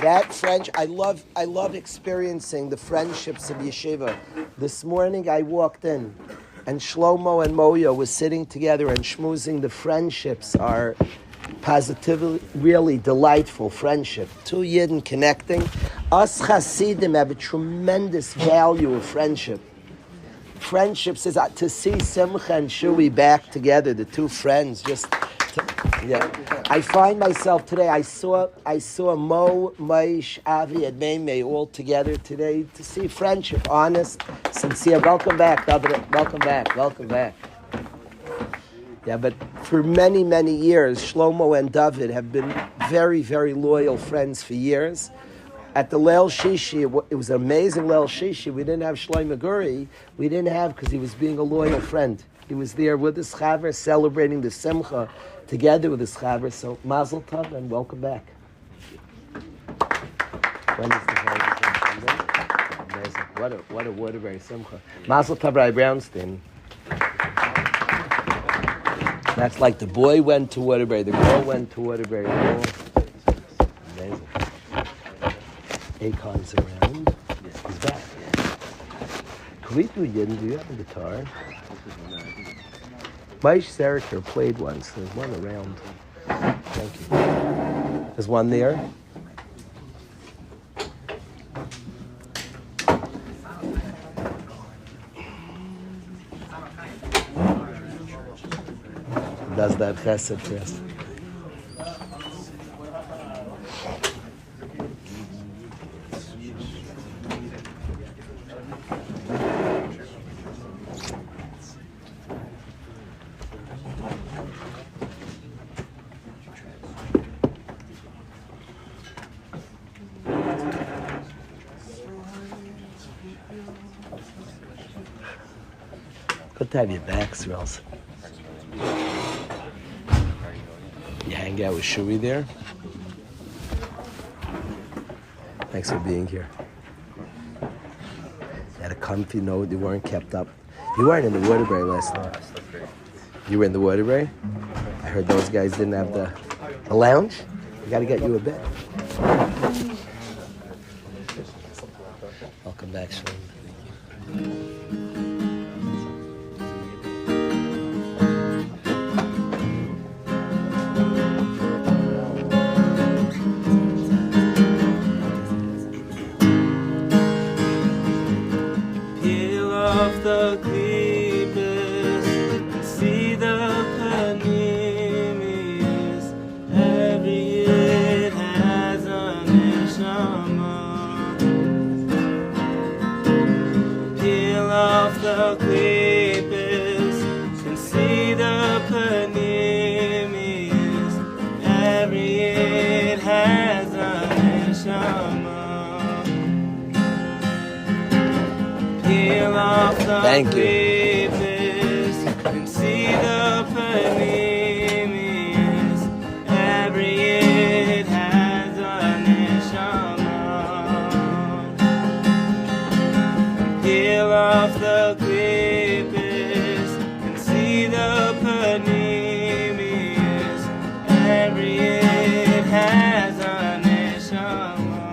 That French, I love experiencing the friendships of yeshiva. This morning I walked in, and Shlomo and Moya were sitting together and schmoozing. The friendships are positively, really delightful friendship. 2 Yidden connecting. Us Hasidim have a tremendous value of friendship. Friendship says to see Simcha and Shui back together, the 2 friends, I find myself today, I saw Mo, Maish, Avi, and Meimei all together today to see friendship, honest, sincere. Welcome back, David. Welcome back. Yeah, but for many, many years, Shlomo and David have been very, very loyal friends for years. At the Leil Shishi, it was an amazing Leil Shishi. We didn't have Shlomo Guri. We didn't have because he was being a loyal friend. He was there with his chaver, celebrating the Simcha together with his chaver. So Mazel Tov and welcome back. When is the Sunday? Amazing. What a Waterbury Simcha. Mazel Tov, Rabbi Brownstein. That's like the boy went to Waterbury, the girl went to Waterbury. Amazing. Akon's around. He's back. Can we do Yidden? Do you have a guitar? Maish Seriker played once. There's one around. Thank you. There's one there. Does that chesed for us. Good to have you back, Srels. You hang out with Shui there? Thanks for being here. You had a comfy note, you weren't kept up. You weren't in the Waterbury last night. You were in the Waterbury? I heard those guys didn't have the lounge. We got to get you a bed. Welcome back, Shalom. Peel off the clippers and see the panemius. Every it has a neshama. Peel off the clippers and see the panemius. Every it has a neshama. Peel off the Thank you. clippers and see the panemius. Every it has a neshama. Peel off the clippers and see the panemius. Every it has a neshama.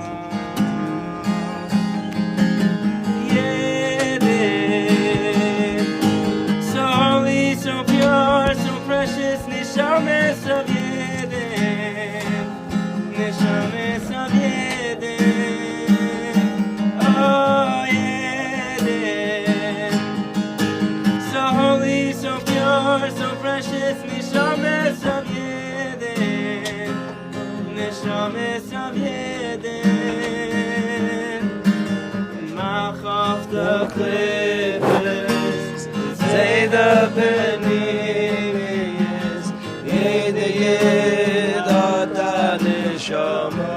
So holy, so pure, so precious, Neshames of Yeden, Neshames of Yeden, oh Yeden. So holy, so pure, so precious, Neshames of Yeden, Neshames of Yeden. Mach off the clippers, say the panemius, yede yedata neshama.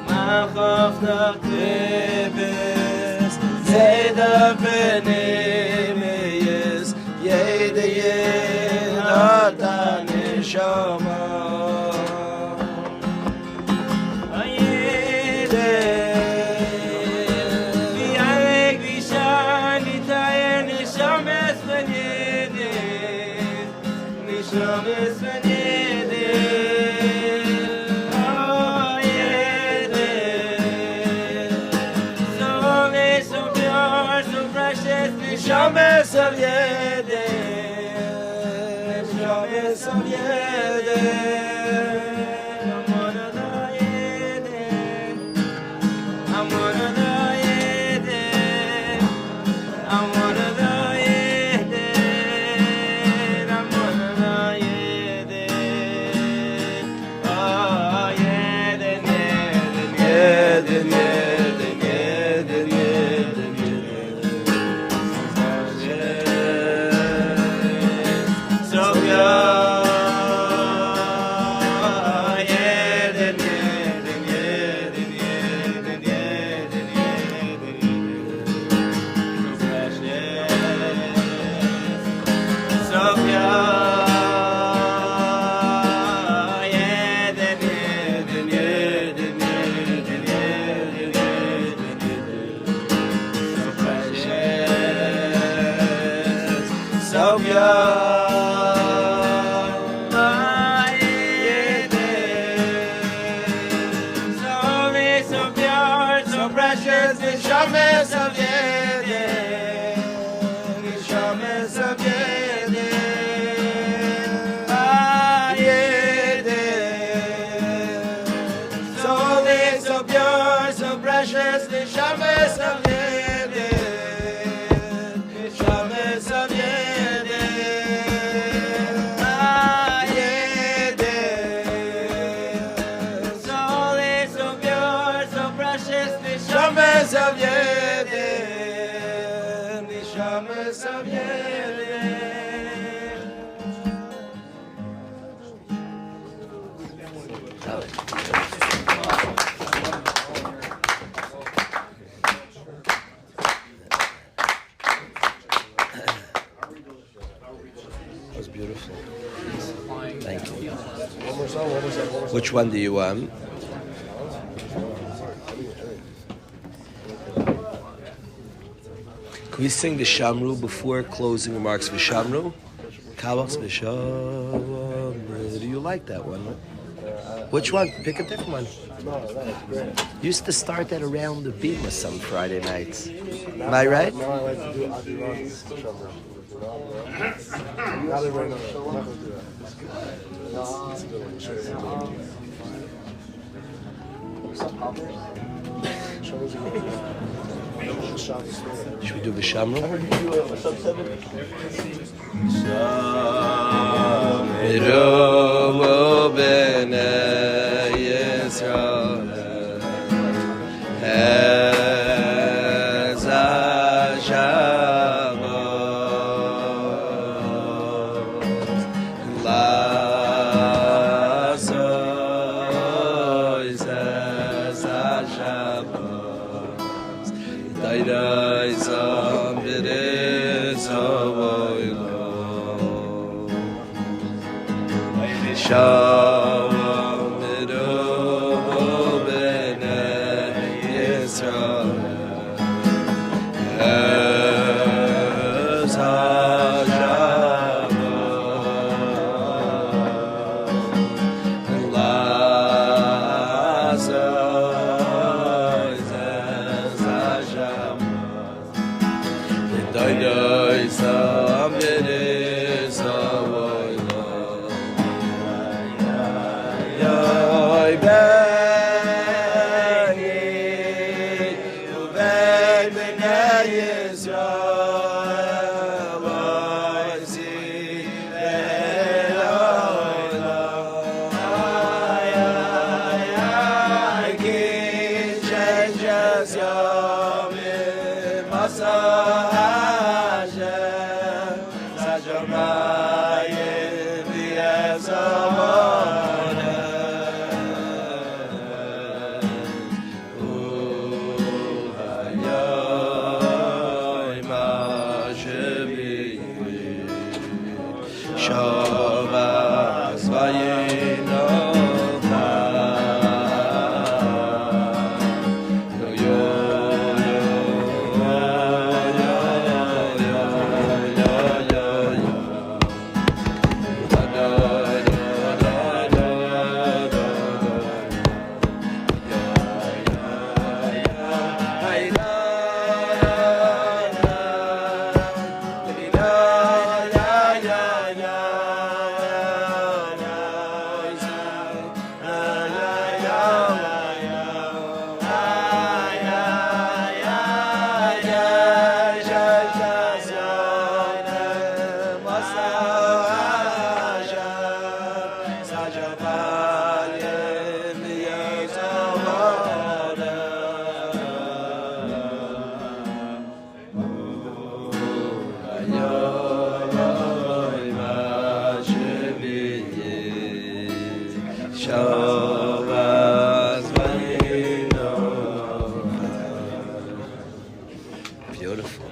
Mach off the clippers, say the panemius, yede yedata neshama. Neshames ben Yeden, oh Yeden. So holy, so pure, so precious, Neshames of Yeden, Neshames of Yeden. I'm one of the Yeden, I'm one of the Yeden, I'm one of the Neshames of Yeden, Neshames of Yeden, ah Yeden. So holy, so pure, so precious, Neshames of Yeden, Neshames of Yeden, ah Yeden. So holy, so pure, so precious, Neshames of Yeden, Neshames of Yeden. That was beautiful. Thank you. Which one do you want? Can we sing the Shamru before closing remarks for Shamru? Kabbalas B'Shalom. Do you like that one? Which one? Pick a different one. No, that's great. Used to start at around the Bima some Friday nights. Am I right? Now I like to do Adiron's shovel. Now they're right now. I'm not going to do that. It's a good one. Show you. Should we do Vishamra? Miromo b'nei Yisrael ez ha-Shabbos lazois ez ha-Shabbos Daidai zam b'nei Zavoilo Shalom miromo b'nei Yisrael ez ha-Shabbos lazois ez ha-Shabbos Daidai zam b'nei Zavoilo Yoy b'nei u'b'nei b'nei Yisrael oisi ve'olam ay ki changes yomim asa Hashem sajomayim v'yezamon Shavas vayinova Yo yo yo yo yo yo yo yo Da da da da da da Ya ya ya Beautiful.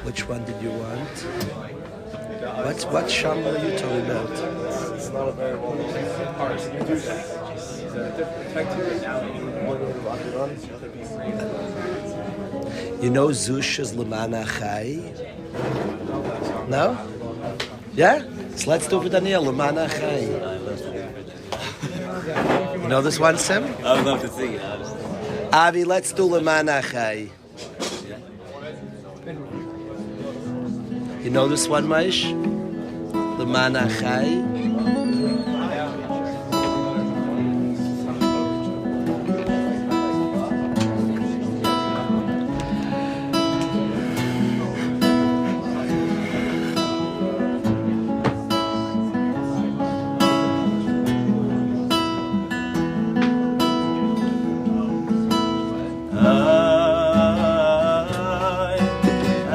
Which one did you want? What Shama are you talking about? It's not a very well known part. You do that. You know Zusha's Lamana Chai? No? Yeah? So let's do it with Daniel, Lamana Chai. You know this one, Sim? I would love to sing it, honestly. Avi, let's do Lamana Chai. You know this one, Maish? Lamana Chai.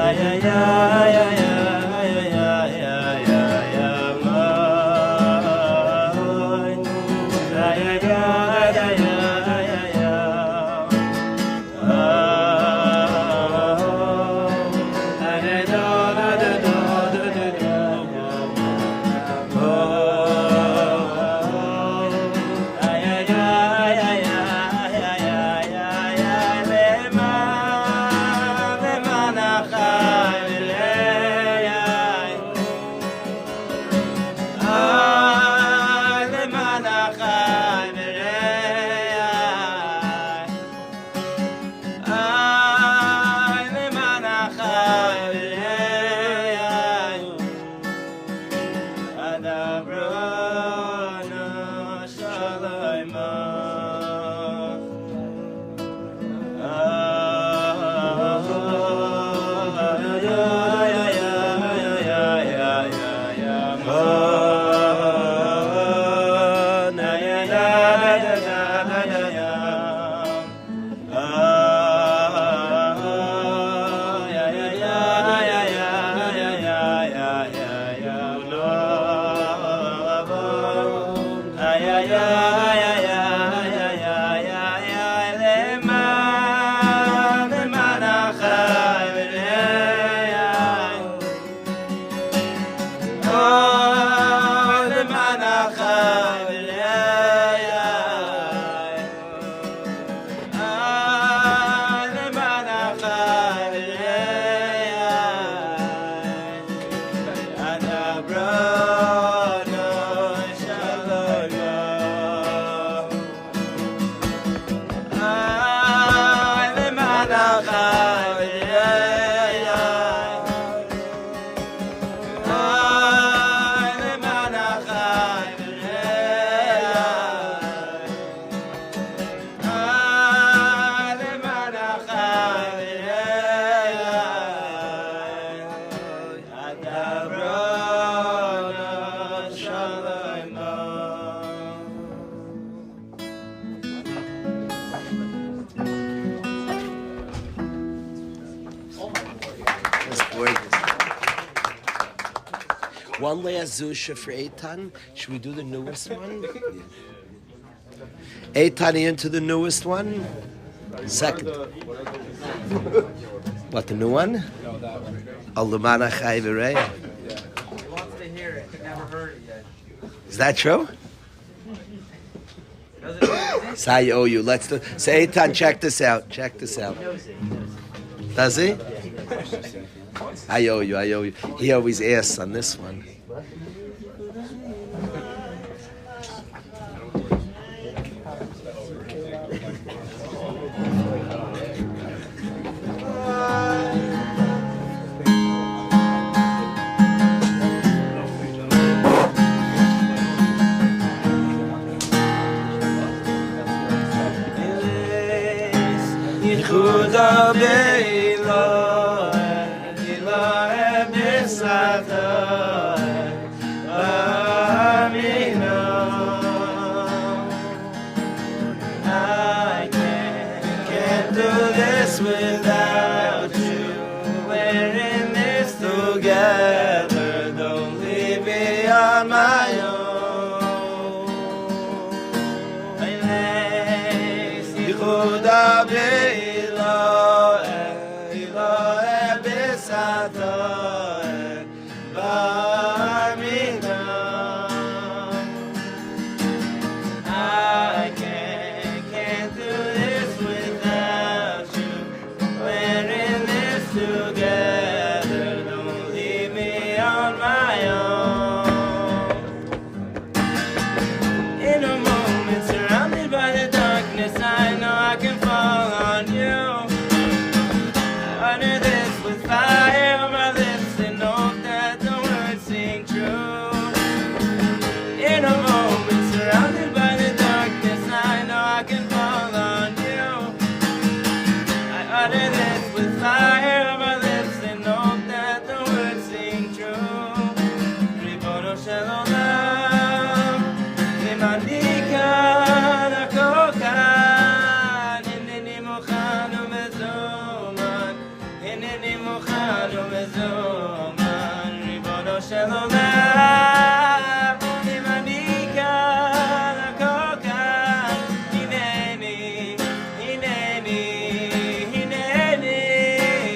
Ay, ay, ay, ay, ay, ay, ay, ay, ay, ay, ay, One last Zusha for Eitan. Should we do the newest one? Eitan into the newest one? Second. What, the new one? No, that one. Alumana Chai V'Rei. He wants to hear it. Never heard it yet. Is that true? Does it? So I owe you. Let's do. So Eitan, check this out. Check this out. He knows it. Does he? I owe you. I owe you. He always asks on this one. Without you, we're in this together. Don't leave me on my own. Yehuda be'ilo, Elohe b'sato, b'amina. I can't do this without you. We're in this together. Don't leave me on my own. In a moment, surrounded by the darkness, I know I can fall on you. I utter this with fire on my lips and hope that the words sing true. In a moment, surrounded by the darkness, I know I can fall on you. I utter this with fire on my lips and hope that the words sing true. Ribono shel olam, limanika lakokan, hineni mukhan umezuman, hineni mukhan umezuman. Ribono shel olam, limanika lakokan, hineni, hineni, hineni,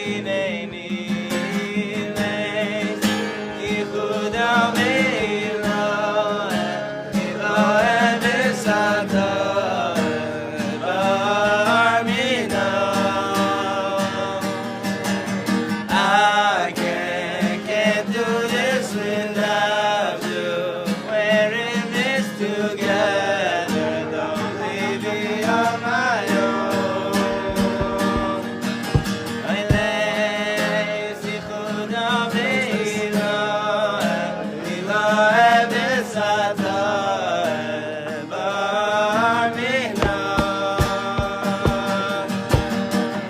hineni, leis, Yehuda be'ilo, Elohe b'sato, b'amina. I can't do this without you. We're in this together. Don't leave me on my own. Leis Yehuda be'ilo, Elohe b'sato, b'amina.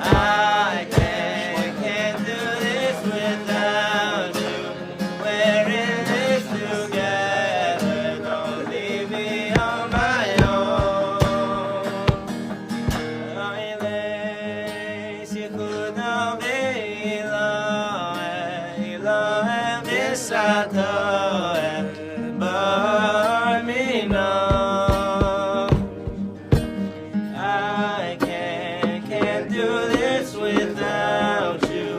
I can't do this without you. We're in this together. Don't leave me on my own. Leis Yehuda be'ilo, Elohe b'sato, b'amina. I can't do this without you.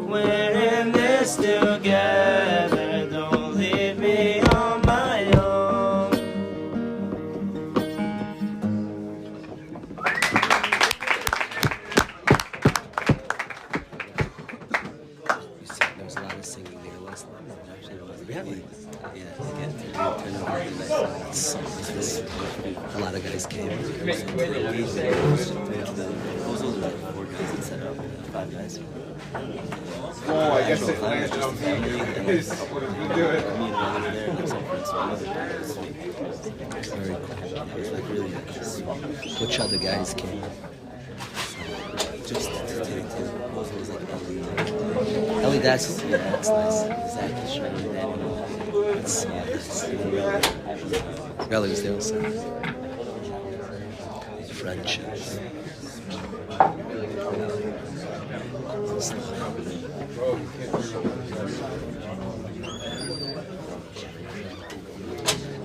We're in this together. Don't leave me on my own. You said there was a lot of singing there last night. No, actually, it wasn't. Really? Yeah. A lot of guys came. Oh, I guess it landed on me. It's what did we do it? Very cool. It's like really which other guys came? Just also was like Ellie, that's that's nice. Zach is showing that. Ellie was there also. Friendships.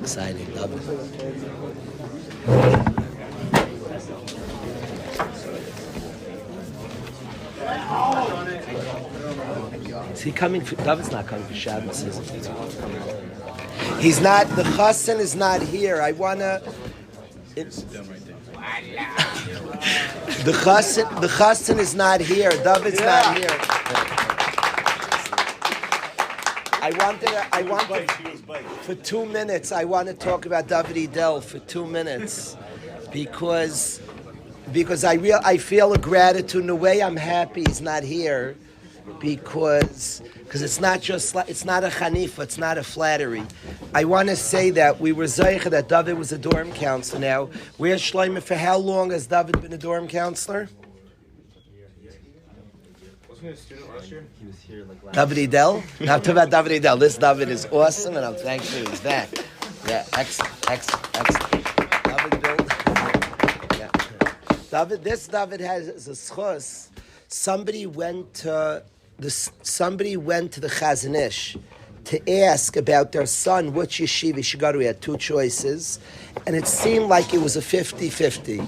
Exciting, love it. Is he coming for, David's not coming for Shabbos, is he? He's not, the chassan is not here. I wanna, the chassan is not here. David's not here. I wanted for 2 minutes. I want to talk about David Edel for 2 minutes because I feel a gratitude in a way. I'm happy he's not here because it's not just it's not a chanifa, it's not a flattery. I want to say that we were zeicha that David was a dorm counselor. Now, where's Shlomo? For how long has David been a dorm counselor? Wasn't he a student last year? He was here like last. David Edel? I'm talking about David Edel. This David is awesome, and I'm thankful he's back. Yeah, excellent. David built. Yeah. David has a schus. Somebody went to the Chazon Ish to ask about their son, which yeshiva he should go to. He had 2 choices, and it seemed like it was a 50-50.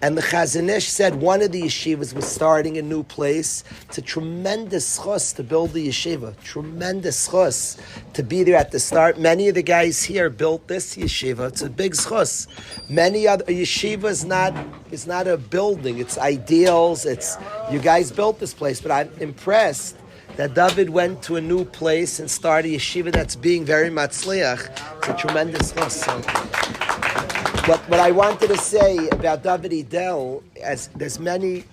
And the Chazon Ish said one of the yeshivas was starting a new place. It's a tremendous chus to build the yeshiva. Tremendous chus to be there at the start. Many of the guys here built this yeshiva. It's a big chus. Many other yeshiva is not a building. It's ideals. It's you guys built this place. But I'm impressed that David went to a new place and started a yeshiva that's being very matzliach. It's a tremendous chus. So. What I wanted to say about David Edel, as there's many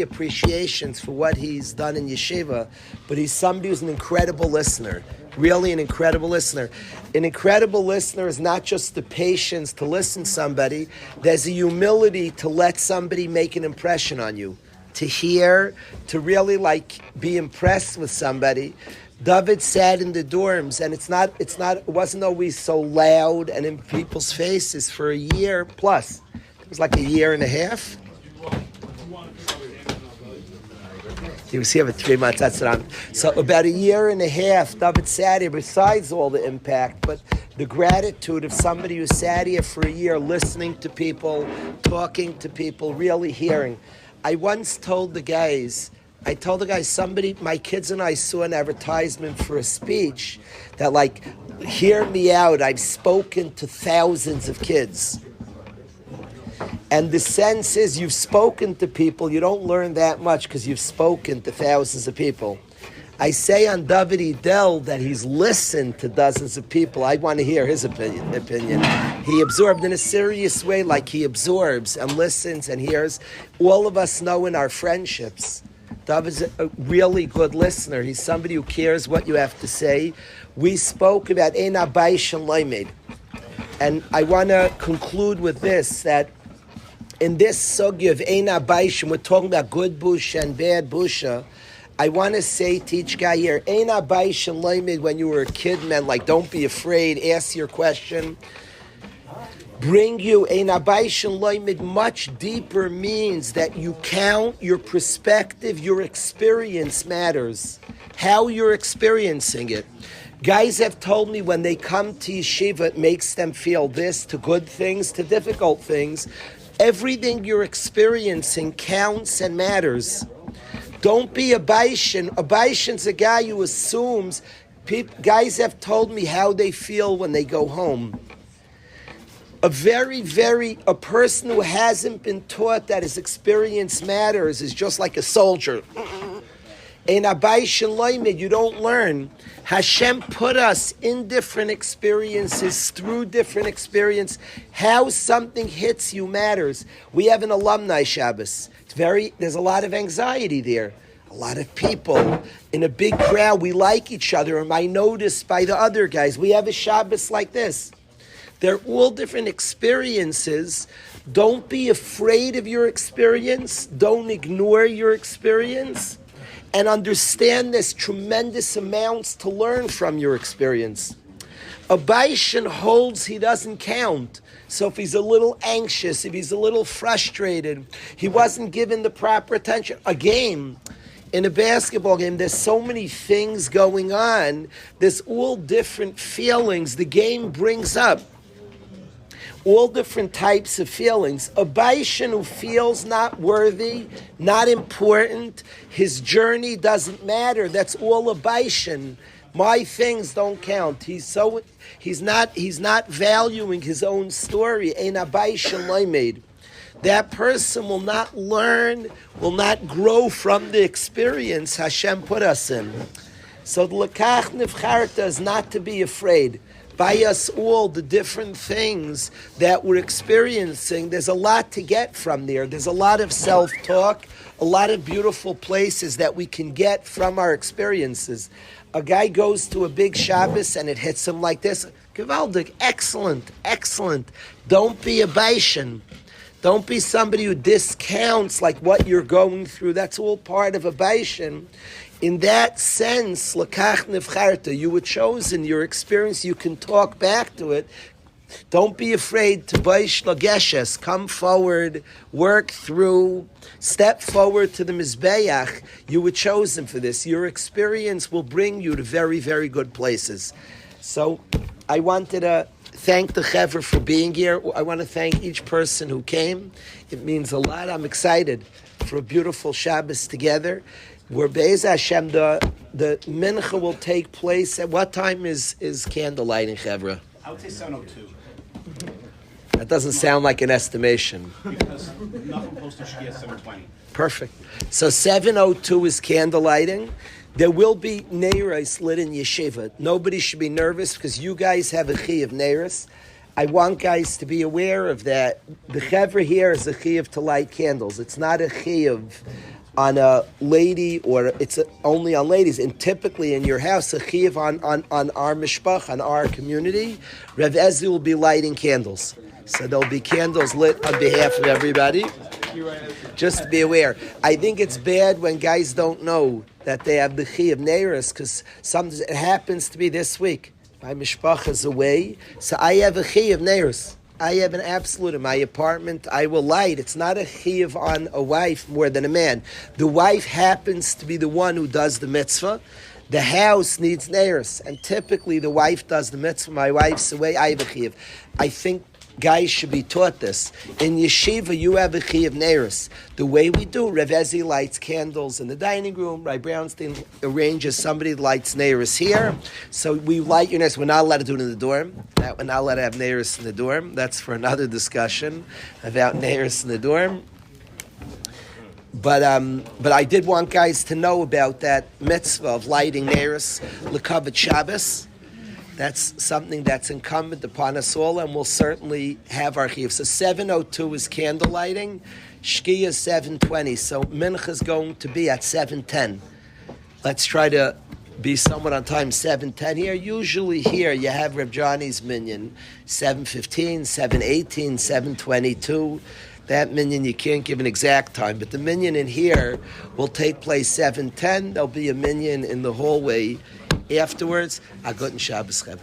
appreciations for what he's done in yeshiva, but he's somebody who's an incredible listener, really an incredible listener. An incredible listener is not just the patience to listen to somebody, there's a humility to let somebody make an impression on you, to hear, to really be impressed with somebody. David sat in the dorms, and it wasn't always so loud and in people's faces for a year plus. It was like a year and a half. He was here for 3 months. That's what so about a year and a half, David sat here, besides all the impact, but the gratitude of somebody who sat here for a year, listening to people, talking to people, really hearing. I once told the guys, my kids and I saw an advertisement for a speech that hear me out, I've spoken to thousands of kids. And the sense is you've spoken to people, you don't learn that much because you've spoken to thousands of people. I say on David Edel that he's listened to dozens of people. I want to hear his opinion. He absorbed in a serious way, like he absorbs and listens and hears. All of us know in our friendships, David's a really good listener. He's somebody who cares what you have to say. We spoke about Ein Abayis and Loimed. And I want to conclude with this, that in this sugya of Ein Abayis, we're talking about good busha and bad busha. I want to say to each guy here, Ein Abayis and Loimed, when you were a kid, man, don't be afraid, ask your question. Bring you Ein Abayis and Loimed much deeper means that you count your perspective, your experience matters. How you're experiencing it. Guys have told me when they come to yeshiva, it makes them feel this, to good things, to difficult things. Everything you're experiencing counts and matters. Don't be a Baishan. A Baishan's a guy who assumes. Guys have told me how they feel when they go home. A person who hasn't been taught that his experience matters is just like a soldier. In Abayis and Loimed, you don't learn. Hashem put us in different experiences, through different experience. How something hits you matters. We have an alumni Shabbos. There's a lot of anxiety there. A lot of people in a big crowd, we like each other. Am I noticed by the other guys? We have a Shabbos like this. They're all different experiences. Don't be afraid of your experience. Don't ignore your experience. And understand there's tremendous amounts to learn from your experience. A Baishan holds he doesn't count. So if he's a little anxious, if he's a little frustrated, he wasn't given the proper attention. A game, in a basketball game, there's so many things going on. There's all different feelings the game brings up. All different types of feelings. A Baishan who feels not worthy, not important, his journey doesn't matter. That's all a Baishan. My things don't count. He's not valuing his own story. Ein a Baishan loimed. That person will not learn, will not grow from the experience Hashem put us in. So the Lekach Nivcharta is not to be afraid. By us all, the different things that we're experiencing, there's a lot to get from there. There's a lot of self-talk, a lot of beautiful places that we can get from our experiences. A guy goes to a big Shabbos and it hits him like this. Gewaldig, excellent, excellent. Don't be a Baishan. Don't be somebody who discounts like what you're going through. That's all part of a Baishan. In that sense, Lekach Nivcharta, you were chosen, your experience, you can talk back to it. Don't be afraid to Baish Lageshes. Come forward, work through, step forward to the Mizbeach. You were chosen for this. Your experience will bring you to very, very good places. So I wanted to thank the Chevra for being here. I want to thank each person who came. It means a lot. I'm excited for a beautiful Shabbos together. Where Be'ez Hashem, the mincha will take place. At what time is candlelighting, Chevra? I would say 7:02. That doesn't sound like an estimation. Because nothing posted should be at 7:20. Perfect. So 7:02 is candlelighting. There will be neiros lit in yeshiva. Nobody should be nervous because you guys have a chi of neiros. I want guys to be aware of that. The Chevra here is a chi of to light candles. It's not a chi of on a lady, or it's only on ladies. And typically in your house, a chiyuv on our mishpach, on our community, Rav Ezi will be lighting candles. So there'll be candles lit on behalf of everybody. Just be aware. I think it's bad when guys don't know that they have the chiyuv neiros, because sometimes it happens to be this week. My mishpach is away, so I have a chiyuv neiros. I have an absolute in my apartment. I will light. It's not a chiyuv on a wife more than a man. The wife happens to be the one who does the mitzvah. The house needs neiros, and typically the wife does the mitzvah. My wife's away. I have a chiyuv. I think guys should be taught this. In yeshiva, you have a chiyuv neiros. The way we do, Rav Ezi lights candles in the dining room. Rabbi Brownstein arranges somebody lights neiros here. So we light your neiros. We're not allowed to do it in the dorm. We're not allowed to have neiros in the dorm. That's for another discussion about neiros in the dorm. But I did want guys to know about that mitzvah of lighting neiros l'kavod Shabbos. That's something that's incumbent upon us all, and we'll certainly have our chiyuv. So 7:02 is candle lighting, shkia is 7:20. So mincha is going to be at 7:10. Let's try to be somewhat on time. 7:10 here. Usually here you have Reb Johnny's minyan, 7:15, 7:18, 7:22. That minyan you can't give an exact time, but the minyan in here will take place 7:10. There'll be a minyan in the hallway afterwards. A guten Shabbos, Rebbe.